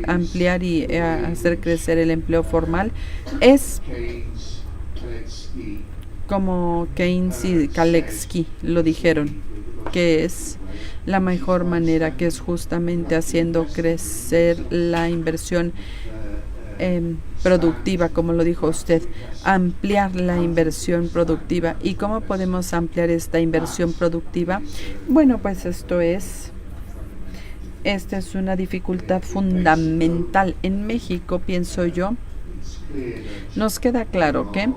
ampliar y hacer crecer el empleo formal es como Keynes y Kalecki lo dijeron, que es la mejor manera, que es justamente haciendo crecer la inversión productiva, como lo dijo usted, ampliar la inversión productiva. ¿Y cómo podemos ampliar esta inversión productiva? Bueno, pues esta es una dificultad fundamental. En México, pienso yo, nos queda claro que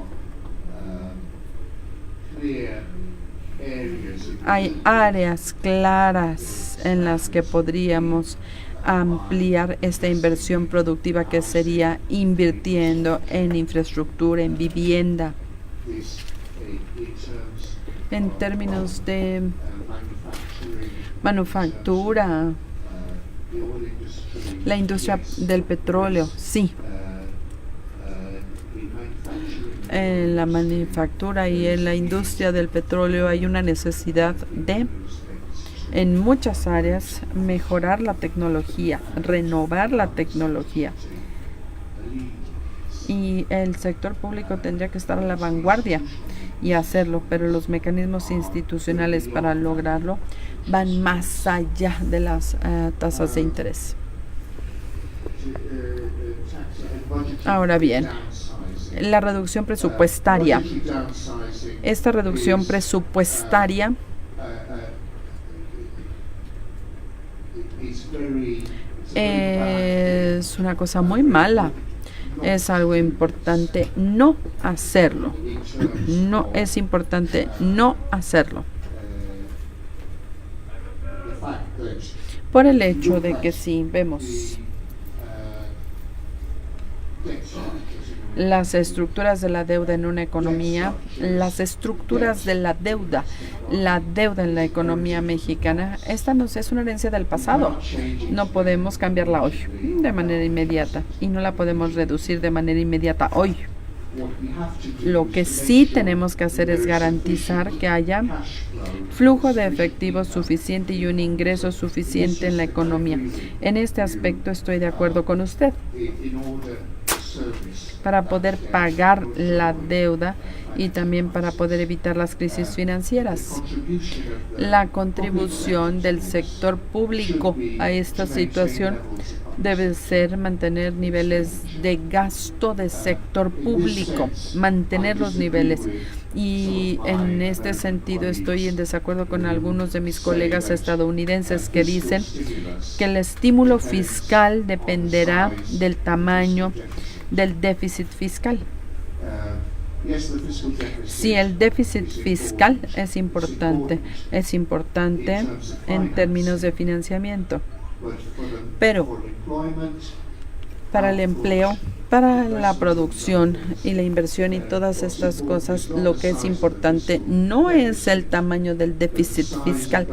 hay áreas claras en las que podríamos ampliar esta inversión productiva, que sería invirtiendo en infraestructura, en vivienda, en términos de manufactura, la industria del petróleo, sí. En la manufactura y en la industria del petróleo hay una necesidad de, en muchas áreas, mejorar la tecnología, renovar la tecnología. Y el sector público tendría que estar a la vanguardia y hacerlo, pero los mecanismos institucionales para lograrlo van más allá de las tasas de interés. Ahora bien, la reducción presupuestaria. Esta reducción presupuestaria es una cosa muy mala. Es algo importante no hacerlo. No es importante no hacerlo. Por el hecho de que si vemos las estructuras de la deuda en una economía, las estructuras de la deuda en la economía mexicana, esta no es una herencia del pasado. No podemos cambiarla hoy de manera inmediata y no la podemos reducir de manera inmediata hoy. Lo que sí tenemos que hacer es garantizar que haya flujo de efectivo suficiente y un ingreso suficiente en la economía. En este aspecto estoy de acuerdo con usted. Para poder pagar la deuda y también para poder evitar las crisis financieras. La contribución del sector público a esta situación debe ser mantener niveles de gasto de sector público, mantener los niveles. Y en este sentido estoy en desacuerdo con algunos de mis colegas estadounidenses que dicen que el estímulo fiscal dependerá del tamaño del déficit fiscal. Sí, el déficit fiscal es importante en términos de financiamiento, pero para el empleo, para la producción y la inversión y todas estas cosas, lo que es importante no es el tamaño del déficit fiscal,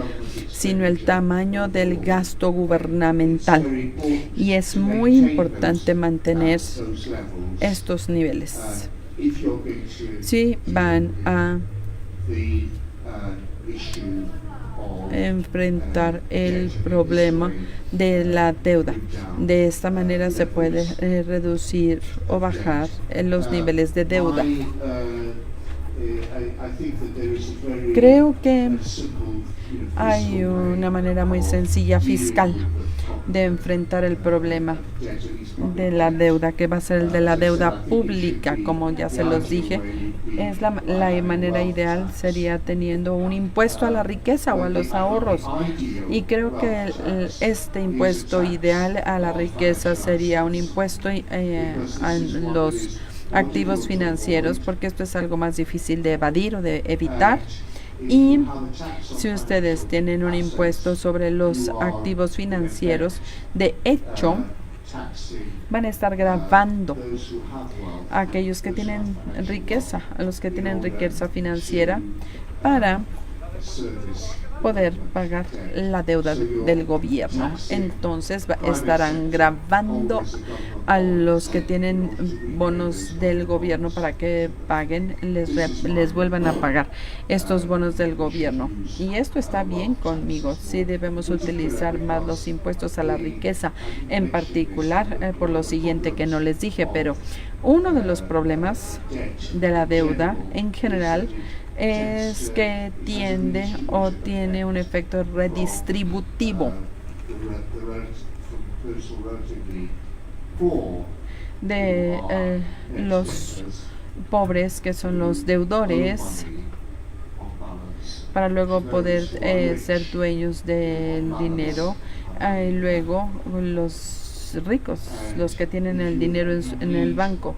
sino el tamaño del gasto gubernamental. Y es muy importante mantener estos niveles. Si van a enfrentar el problema de la deuda, de esta manera se puede reducir o bajar los niveles de deuda. Creo que hay una manera muy sencilla fiscal de enfrentar el problema de la deuda, que va a ser el de la deuda pública, como ya se los dije. Es la manera ideal sería teniendo un impuesto a la riqueza o a los ahorros, y creo que este impuesto ideal a la riqueza sería un impuesto a los activos financieros, porque esto es algo más difícil de evadir o de evitar. Y si ustedes tienen un impuesto sobre los activos financieros, de hecho, van a estar gravando a aquellos que tienen riqueza, a los que tienen riqueza financiera, para poder pagar la deuda del gobierno. Entonces estarán gravando a los que tienen bonos del gobierno para que paguen, les vuelvan a pagar estos bonos del gobierno. Y esto está bien conmigo. Sí debemos utilizar más los impuestos a la riqueza, en particular por lo siguiente que no les dije, pero uno de los problemas de la deuda en general es que tiende o tiene un efecto redistributivo de los pobres, que son los deudores, para luego poder ser dueños del dinero, y luego los ricos, los que tienen el dinero en el banco.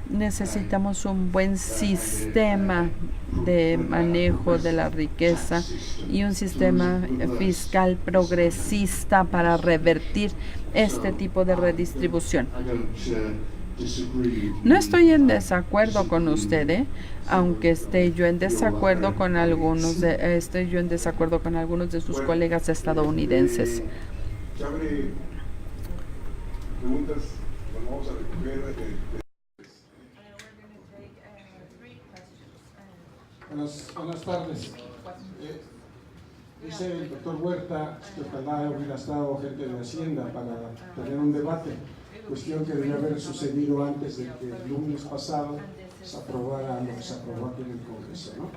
Necesitamos un buen sistema de manejo de la riqueza y un sistema fiscal progresista para revertir este tipo de redistribución. No estoy en desacuerdo con usted, aunque esté yo en desacuerdo con algunos de sus colegas estadounidenses. Preguntas, vamos a recoger. Buenas tardes. Dice el doctor Huerta que ojalá hubiera estado gente de Hacienda para tener un debate, cuestión que debió haber sucedido antes de que el lunes pasado se aprobara lo que se aprobó aquí en el Congreso, ¿no?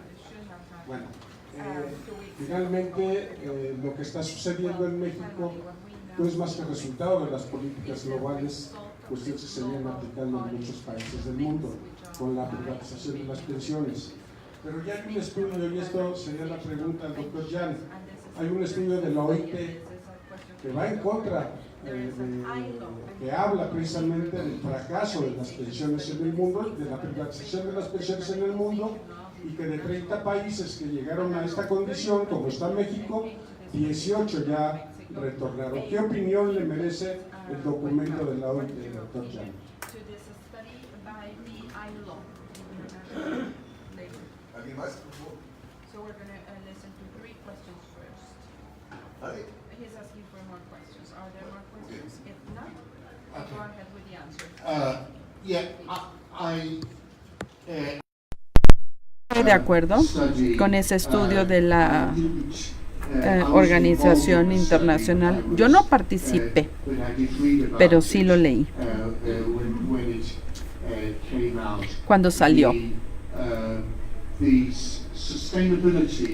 Bueno, finalmente lo que está sucediendo en México no es más que resultado de las políticas globales, cuestiones que se vienen aplicando en muchos países del mundo, con la privatización de las pensiones. Pero ya hay un estudio, y esto sería la pregunta al doctor Jan, hay un estudio de la OIT que va en contra, que habla precisamente del fracaso de las pensiones en el mundo, de la privatización de las pensiones en el mundo, y que de 30 países que llegaron a esta condición, como está México, 18 ya retornaron. ¿Qué opinión le merece el documento de la OIT, doctor Jan? ¿Alguien más, por favor? So we're going to listen to 3 questions first. ¿Nadie? He's asking for more questions. Are there more questions? If not, Okay. go ahead with the answer. Estoy de acuerdo con ese estudio de la Organización Internacional. Yo no participé, pero sí lo leí cuando salió.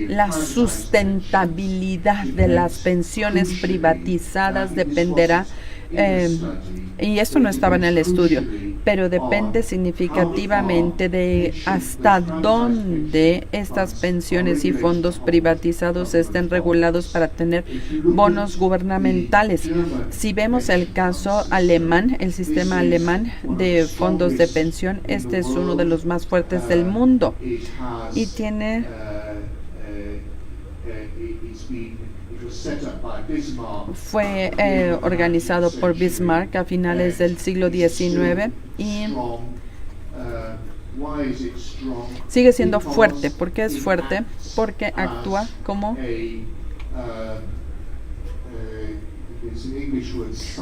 La sustentabilidad de las pensiones privatizadas dependerá, y esto no estaba en el estudio, pero depende significativamente de hasta dónde estas pensiones y fondos privatizados estén regulados para tener bonos gubernamentales. Si vemos el caso alemán, el sistema alemán de fondos de pensión, este es uno de los más fuertes del mundo y tiene fue organizado por Bismarck a finales del siglo XIX y sigue siendo fuerte. ¿Por qué es fuerte? Porque actúa como...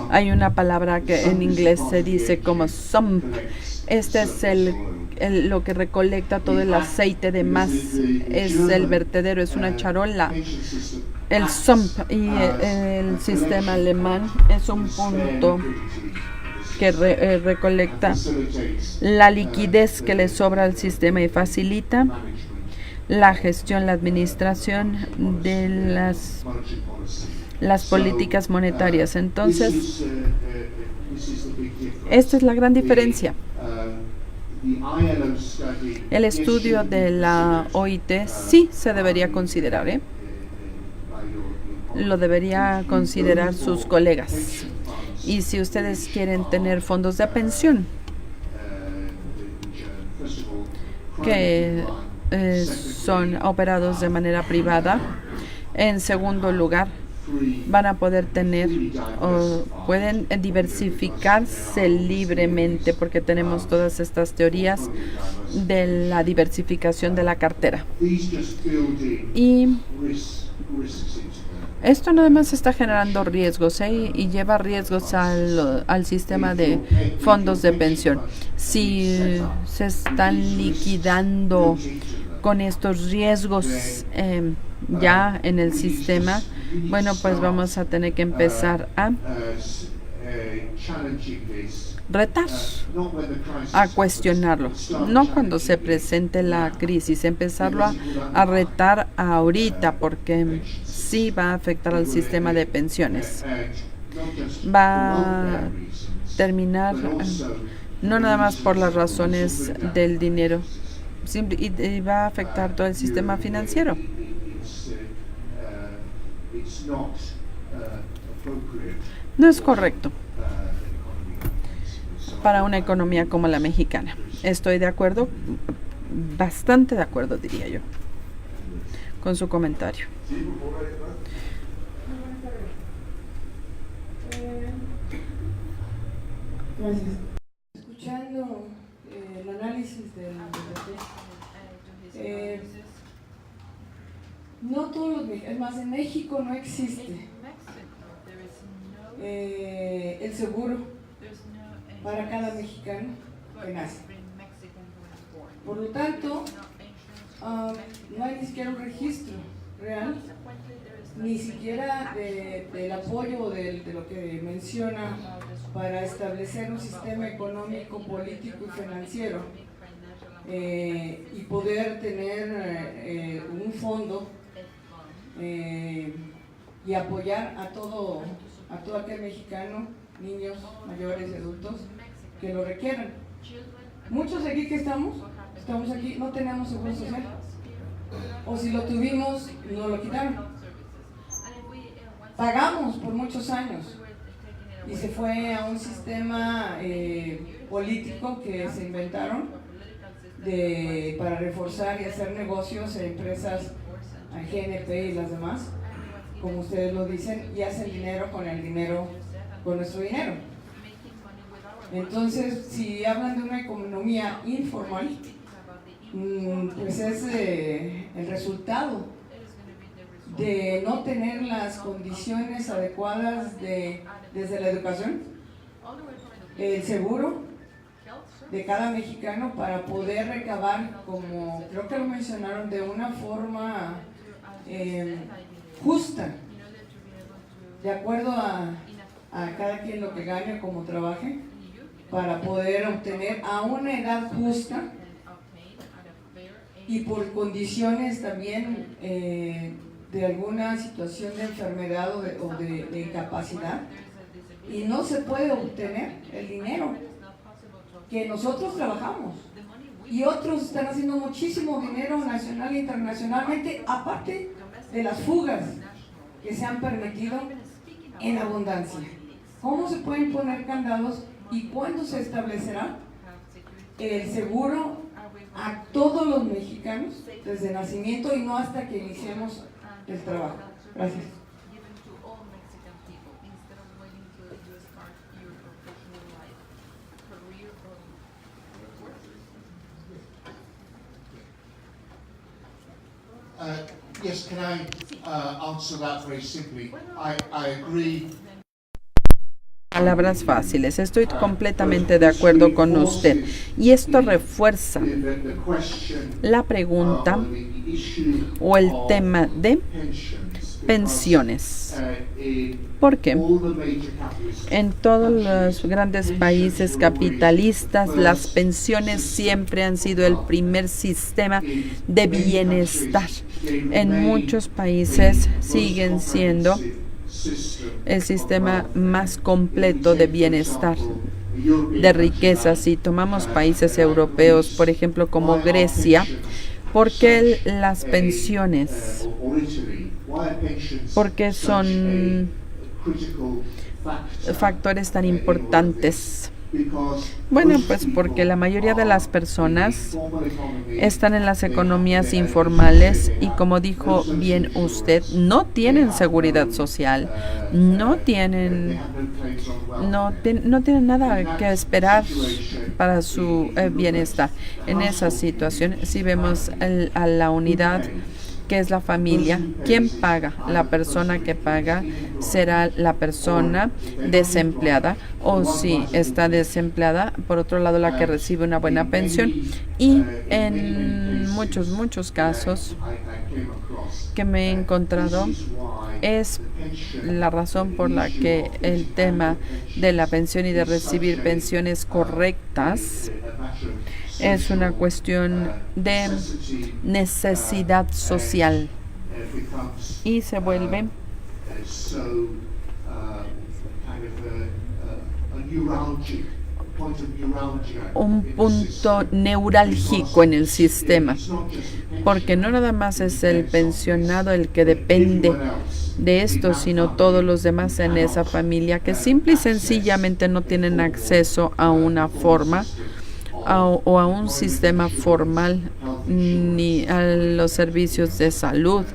Hay una palabra que en inglés se dice como sump. Este es lo que recolecta todo el aceite de más. Es el vertedero, es una charola. El sump y el sistema alemán es un punto que recolecta la liquidez que le sobra al sistema y facilita la gestión, la administración de las políticas monetarias. Entonces, esta es la gran diferencia. El estudio de la OIT sí se debería considerar, lo debería considerar sus colegas. Y si ustedes quieren tener fondos de pensión, que son operados de manera privada. En segundo lugar, van a poder tener o pueden diversificarse libremente porque tenemos todas estas teorías de la diversificación de la cartera. Y esto nada más está generando riesgos y lleva riesgos al sistema de fondos de pensión. Si se están liquidando con estos riesgos ya en el sistema, bueno, pues vamos a tener que empezar a retar, a cuestionarlo. No cuando se presente la crisis, empezarlo a retar ahorita, porque sí va a afectar al sistema de pensiones. Va a terminar no nada más por las razones del dinero, y va a afectar todo el sistema financiero. No es correcto para una economía como la mexicana. Estoy de acuerdo, bastante de acuerdo, diría yo, con su comentario. Gracias. Escuchando el análisis del no todos los mexicanos, es más, en México no existe el seguro para cada mexicano que nace. Por lo tanto, no hay ni siquiera un registro real, ni siquiera del apoyo de lo que menciona para establecer un sistema económico, político y financiero y poder tener un fondo y apoyar a todo aquel mexicano, niños, mayores y adultos que lo requieran. Muchos aquí que estamos aquí, no tenemos seguro social, o si lo tuvimos, no lo quitaron. Pagamos por muchos años y se fue a un sistema político que se inventaron para reforzar y hacer negocios en empresas, GNP y las demás, como ustedes lo dicen, y hacen dinero con nuestro dinero. Entonces, si hablan de una economía informal, pues es el resultado de no tener las condiciones adecuadas desde la educación, el seguro de cada mexicano para poder recabar, como creo que lo mencionaron, de una forma justa, de acuerdo a cada quien lo que gane o como trabaje, para poder obtener a una edad justa y por condiciones también de alguna situación de enfermedad o de incapacidad, y no se puede obtener el dinero que nosotros trabajamos, y otros están haciendo muchísimo dinero nacional e internacionalmente, aparte de las fugas que se han permitido en abundancia. ¿Cómo se pueden poner candados y cuándo se establecerá el seguro a todos los mexicanos desde nacimiento y no hasta que iniciemos el trabajo? Gracias. Yes, can I answer that very simply? I agree. Palabras fáciles. Estoy completamente de acuerdo con usted. Y esto refuerza la pregunta o el tema de pensiones. ¿Por qué? En todos los grandes países capitalistas, las pensiones siempre han sido el primer sistema de bienestar. En muchos países siguen siendo el sistema más completo de bienestar, de riqueza. Si tomamos países europeos, por ejemplo, como Grecia, ¿por qué las pensiones? ¿Por qué son factores tan importantes? Bueno, pues porque la mayoría de las personas están en las economías informales y, como dijo bien usted, no tienen seguridad social, no tienen nada que esperar para su bienestar. En esa situación, si vemos a la unidad que es la familia, ¿quién paga? La persona que paga será la persona desempleada, o si está desempleada, por otro lado, la que recibe una buena pensión. Y en muchos casos que me he encontrado, es la razón por la que el tema de la pensión y de recibir pensiones correctas es una cuestión de necesidad social y se vuelve un punto neurálgico en el sistema, porque no nada más es el pensionado el que depende de esto, sino todos los demás en esa familia que simple y sencillamente no tienen acceso a una forma o a un sistema formal, ni a los servicios de salud,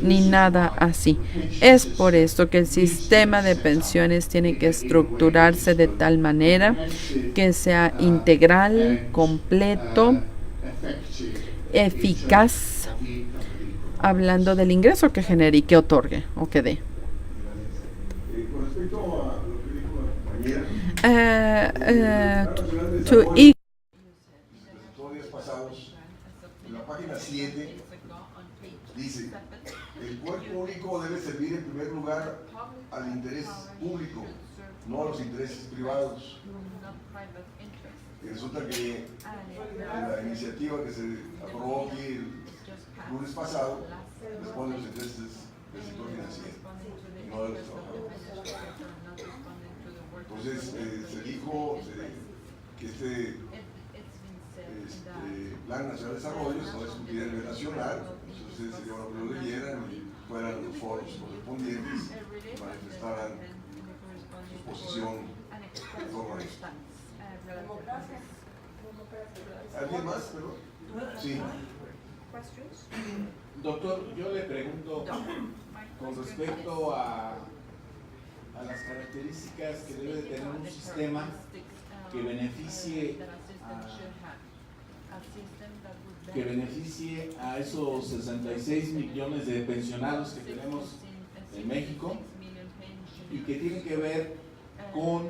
ni nada así. Es por esto que el sistema de pensiones tiene que estructurarse de tal manera que sea integral, completo, eficaz, hablando del ingreso que genere y que otorgue o que dé. Con respecto a lo que dijo la To los estudios pasados, en la página 7 dice: el cuerpo único debe servir en primer lugar al interés público, no a los intereses privados. Y resulta que en la iniciativa que se aprobó aquí el lunes pasado responde a los intereses del sector financiero y no de los trabajadores. Entonces se dijo que este Plan Nacional de Desarrollo se va a discutir a nivel nacional. Entonces ustedes sería bueno que lo leyeran y fueran los foros correspondientes y manifestaran su posición de forma de esto. ¿Alguien más? Perdón. Sí. Doctor, yo le pregunto con respecto a las características que debe de tener un sistema que beneficie a esos 66 millones de pensionados que tenemos en México, y que tiene que ver con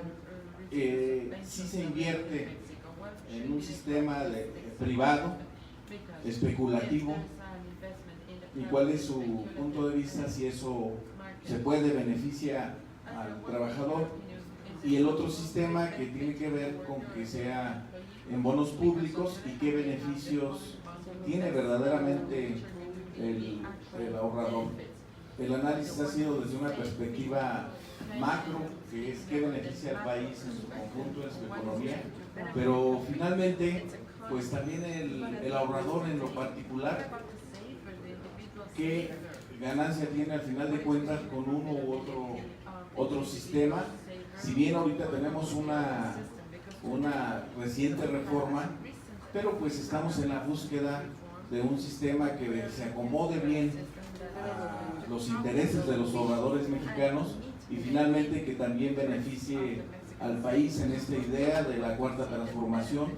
si se invierte en un sistema privado, especulativo, y cuál es su punto de vista, si eso se puede beneficiar al trabajador, y el otro sistema que tiene que ver con que sea en bonos públicos y qué beneficios tiene verdaderamente el ahorrador. El análisis ha sido desde una perspectiva macro, que es qué beneficia al país en su conjunto, en su economía, pero finalmente pues también el ahorrador en lo particular, qué ganancia tiene al final de cuentas con uno u otro sistema. Si bien ahorita tenemos una reciente reforma, pero pues estamos en la búsqueda de un sistema que se acomode bien a los intereses de los ahorradores mexicanos y finalmente que también beneficie al país en esta idea de la cuarta transformación,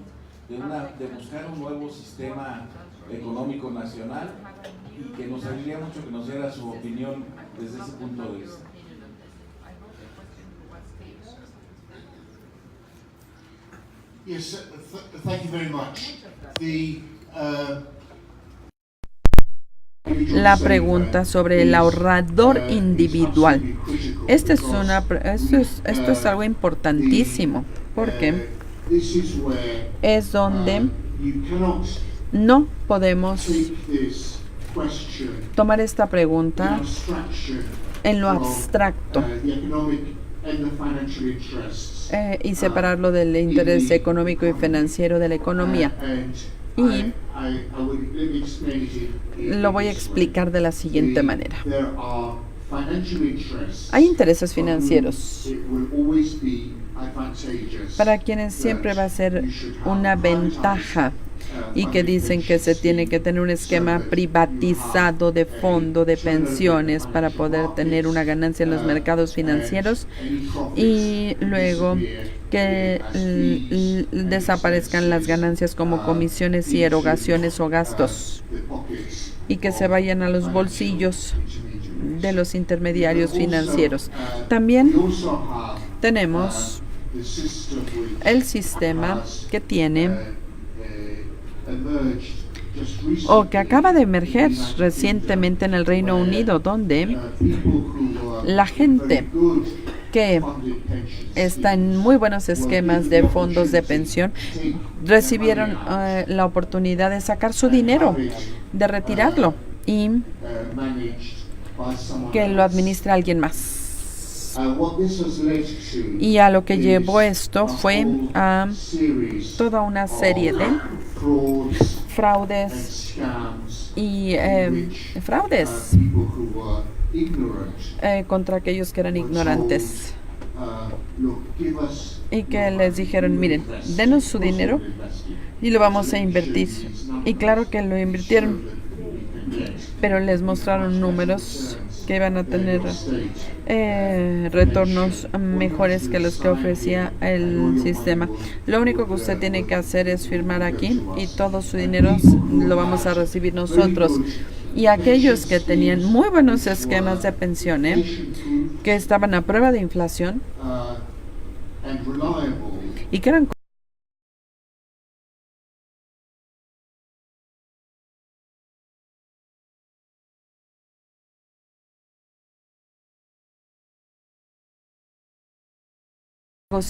de buscar un nuevo sistema económico nacional, y que nos ayudaría mucho que nos diera su opinión desde ese punto de vista. Yes, thank you very much. La pregunta sobre el ahorrador individual. Esto es algo importantísimo, porque es donde no podemos tomar esta pregunta en lo abstracto y separarlo del interés económico y financiero de la economía. Y lo voy a explicar de la siguiente manera. Hay intereses financieros para quienes siempre va a ser una ventaja y que dicen que se tiene que tener un esquema privatizado de fondo de pensiones para poder tener una ganancia en los mercados financieros y luego que desaparezcan las ganancias como comisiones y erogaciones o gastos y que se vayan a los bolsillos de los intermediarios financieros. También tenemos el sistema que tiene o que acaba de emerger recientemente en el Reino Unido, donde la gente que está en muy buenos esquemas de fondos de pensión recibieron la oportunidad de sacar su dinero, de retirarlo y que lo administre alguien más. Y a lo que llevó esto fue a toda una serie de fraudes y fraudes contra aquellos que eran ignorantes y que les dijeron, miren, denos su dinero y lo vamos a invertir. Y claro que lo invirtieron, pero les mostraron números que iban a tener retornos mejores que los que ofrecía el sistema. Lo único que usted tiene que hacer es firmar aquí y todo su dinero lo vamos a recibir nosotros. Y aquellos que tenían muy buenos esquemas de pensión, que estaban a prueba de inflación y que eran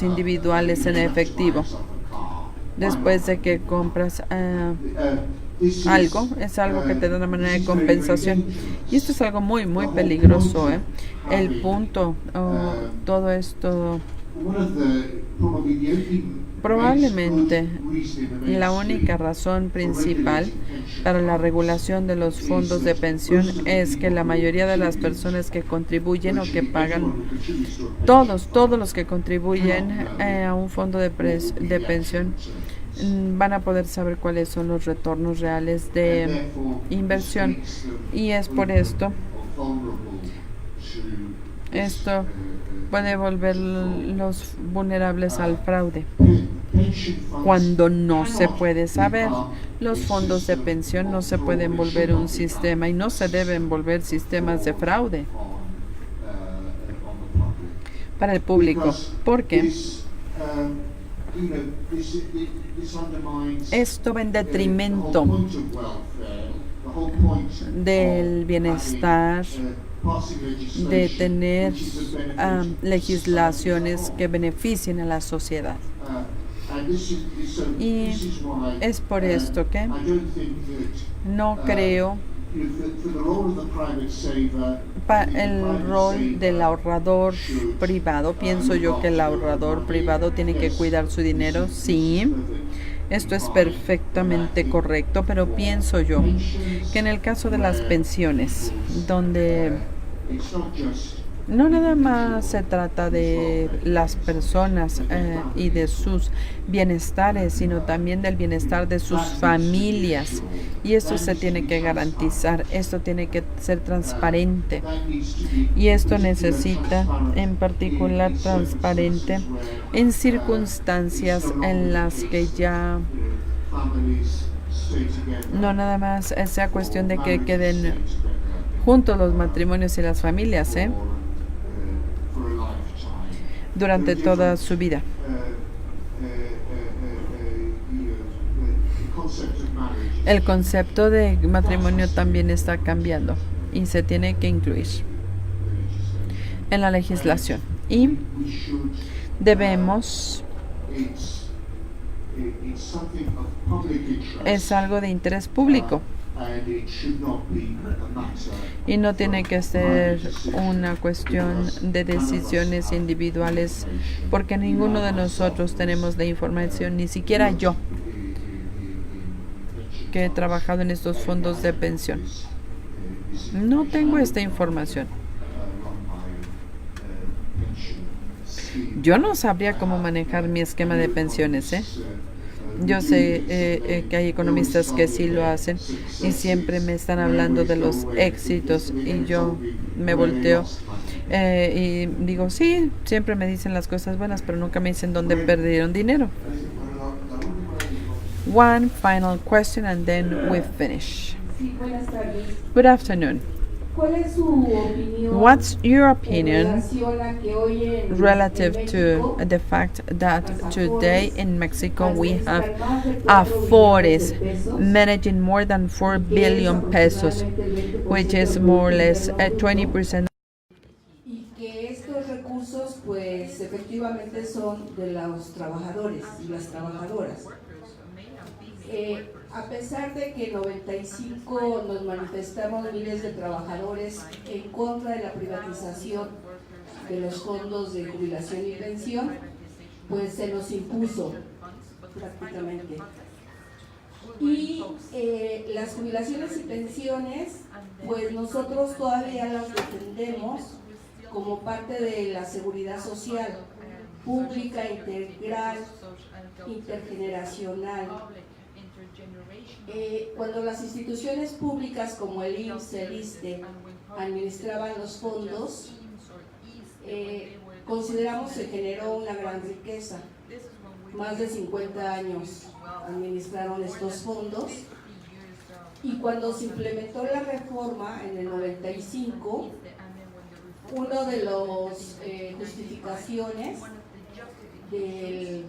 individuales en efectivo. Después de que compras algo, es algo que te da una manera de compensación. Y esto es algo muy, muy peligroso. El punto, todo esto, probablemente la única razón principal para la regulación de los fondos de pensión es que la mayoría de las personas que contribuyen o que pagan, todos los que contribuyen a un fondo de pensión van a poder saber cuáles son los retornos reales de inversión. Y es por esto puede volverlos vulnerables al fraude. Cuando no se puede saber, los fondos de pensión no se pueden volver un sistema y no se deben volver sistemas de fraude para el público, porque esto va en detrimento del bienestar, de tener legislaciones que beneficien a la sociedad. Y es por esto que no creo el rol del ahorrador privado. Pienso yo que el ahorrador privado tiene que cuidar su dinero, sí. Esto es perfectamente correcto, pero pienso yo que en el caso de las pensiones, donde no nada más se trata de las personas y de sus bienestares, sino también del bienestar de sus familias. Y esto se tiene que garantizar, esto tiene que ser transparente. Y esto necesita, en particular, transparente en circunstancias en las que ya no nada más sea cuestión de que queden juntos los matrimonios y las familias, durante toda su vida. El concepto de matrimonio también está cambiando y se tiene que incluir en la legislación. Y debemos, es algo de interés público. Y no tiene que ser una cuestión de decisiones individuales, porque ninguno de nosotros tenemos la información, ni siquiera yo, que he trabajado en estos fondos de pensión. No tengo esta información. Yo no sabría cómo manejar mi esquema de pensiones, ¿eh? Yo sé que hay economistas que sí lo hacen y siempre me están hablando de los éxitos y yo me volteo y digo, sí, siempre me dicen las cosas buenas, pero nunca me dicen dónde perdieron dinero. One final question and then we finish. Sí, buenas tardes. Good afternoon. ¿Cuál es su opinión? What's your en opinion relación a que hoy en relative México, to the fact that las today Afores in Mexico we have administran más de 4 Afores billones de pesos, managing more than 4 que billion pesos, desafortunadamente el 20% which is more or less del gobierno 20%. y que estos recursos pues efectivamente son de los trabajadores y las trabajadoras. A pesar de que en 95 nos manifestamos miles de trabajadores en contra de la privatización de los fondos de jubilación y pensión, pues se nos impuso prácticamente. Y las jubilaciones y pensiones, pues nosotros todavía las defendemos como parte de la seguridad social, pública, integral, intergeneracional. Cuando las instituciones públicas como el IMSS, el ISSSTE administraban los fondos, consideramos que generó una gran riqueza. Más de 50 años administraron estos fondos y cuando se implementó la reforma en el 95, uno de los justificaciones del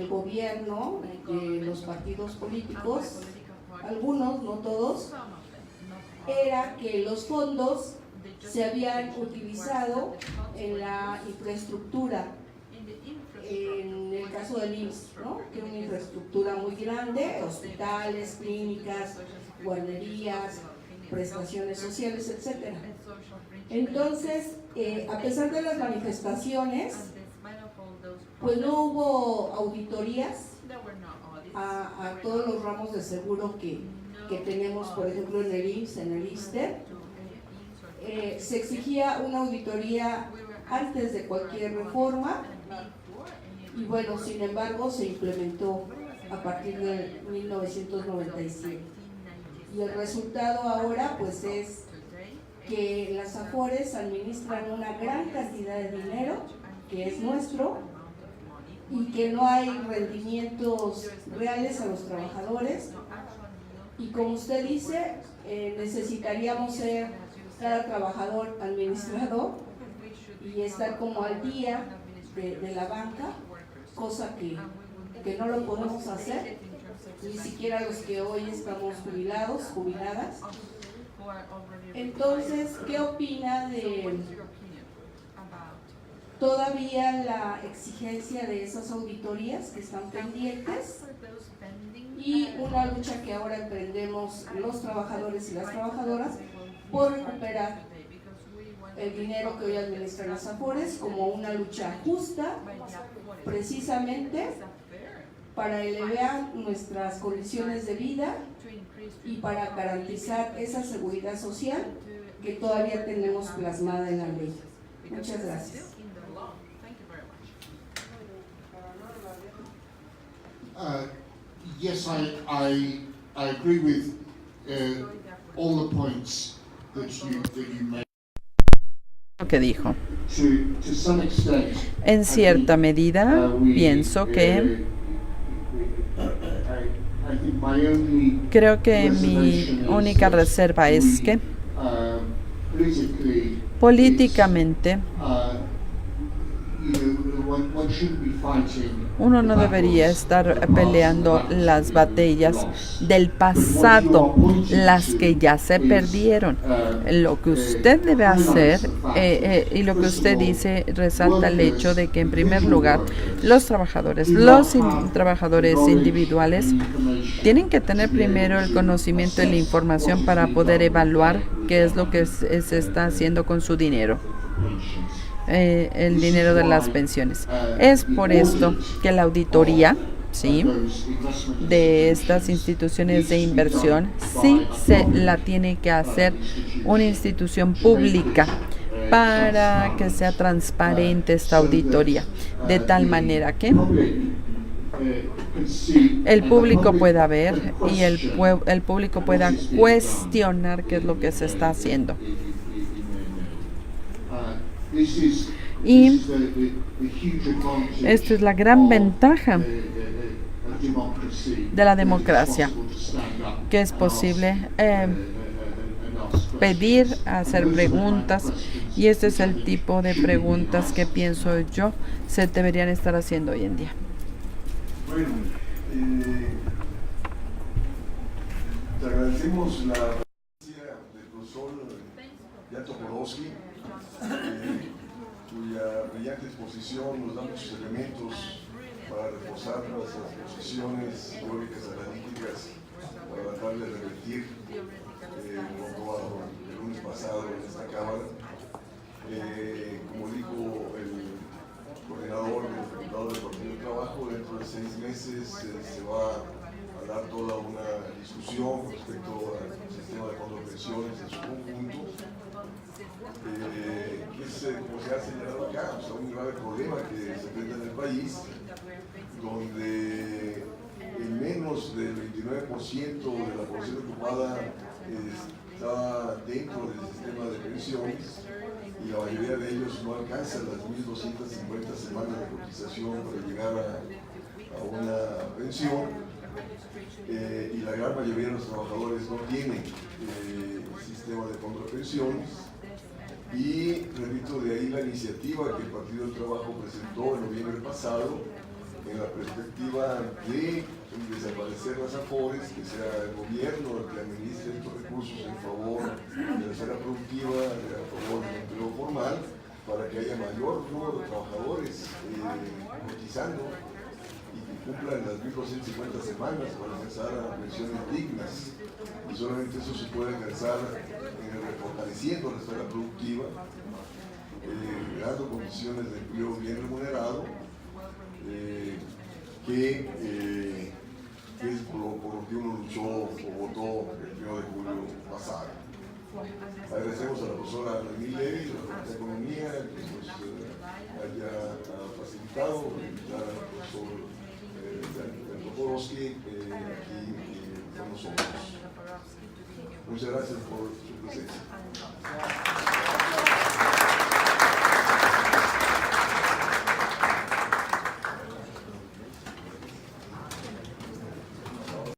gobierno, de los partidos políticos, algunos, no todos, era que los fondos se habían utilizado en la infraestructura, en el caso del IMSS, ¿no? Que es una infraestructura muy grande, hospitales, clínicas, guarderías, prestaciones sociales, etc. Entonces, a pesar de las manifestaciones, pues no hubo auditorías a todos los ramos de seguro que tenemos, por ejemplo, en el IMSS, en el ISSSTE. Se exigía una auditoría antes de cualquier reforma y bueno, sin embargo, se implementó a partir de 1997. Y el resultado ahora pues es que las Afores administran una gran cantidad de dinero que es nuestro y que no hay rendimientos reales a los trabajadores y como usted dice, necesitaríamos ser cada trabajador administrador y estar como al día de la banca, cosa que no lo podemos hacer, ni siquiera los que hoy estamos jubilados, jubiladas. Entonces, ¿qué opina de todavía la exigencia de esas auditorías que están pendientes y una lucha que ahora emprendemos los trabajadores y las trabajadoras por recuperar el dinero que hoy administran las Afores como una lucha justa, precisamente para elevar nuestras condiciones de vida y para garantizar esa seguridad social que todavía tenemos plasmada en la ley? Muchas gracias. Yes, I agree with all the points that you made. Lo que dijo. To some extent, En cierta medida, pienso que creo que mi única reserva es que políticamente uno no debería estar peleando las batallas del pasado, las que ya se perdieron. Lo que usted debe hacer, y lo que usted dice, resalta el hecho de que en primer lugar los trabajadores individuales tienen que tener primero el conocimiento y la información para poder evaluar qué es lo que se está haciendo con su dinero. El dinero de las pensiones. Es por esto que la auditoría, ¿sí?, de estas instituciones de inversión sí se la tiene que hacer una institución pública, para que sea transparente esta auditoría, de tal manera que el público pueda ver y el público pueda cuestionar qué es lo que se está haciendo. Y esta es la gran ventaja de la democracia, que es posible pedir, hacer preguntas, y este es el tipo de preguntas que pienso yo se deberían estar haciendo hoy en día. Bueno, te agradecemos la presencia del profesor Jan Toporowski, cuya brillante exposición nos da muchos elementos para reforzar nuestras posiciones teóricas analíticas, para tratar de revertir lo aprobado el lunes pasado en esta Cámara. Como dijo el coordinador del Facultad de Partido de Trabajo, dentro de 6 meses se va a dar toda una discusión respecto al sistema de fondos de pensiones en su conjunto, que es, como se ha señalado acá, o sea, un grave problema que se enfrenta en el país, donde el menos del 29% de la población ocupada está dentro del sistema de pensiones, y la mayoría de ellos no alcanzan las 1.250 semanas de cotización para llegar a una pensión, y la gran mayoría de los trabajadores no tienen sistema de fondo de pensiones. Y repito, de ahí la iniciativa que el Partido del Trabajo presentó en noviembre pasado, en la perspectiva de desaparecer las AFORES, que sea el gobierno el que administre estos recursos en favor de la esfera productiva, a favor del empleo formal, para que haya mayor número de trabajadores cotizando y que cumplan las 1.250 semanas para alcanzar a pensiones dignas. Y solamente eso se puede alcanzar fortaleciendo la esfera productiva, creando condiciones de empleo bien remunerado, que es por lo que uno luchó o votó el 1 de julio pasado. Agradecemos a la profesora Noemí Levy, de la Facultad de Economía, que nos haya facilitado invitar al profesor Jan Toporowski aquí con nosotros. Muchas gracias por su presencia.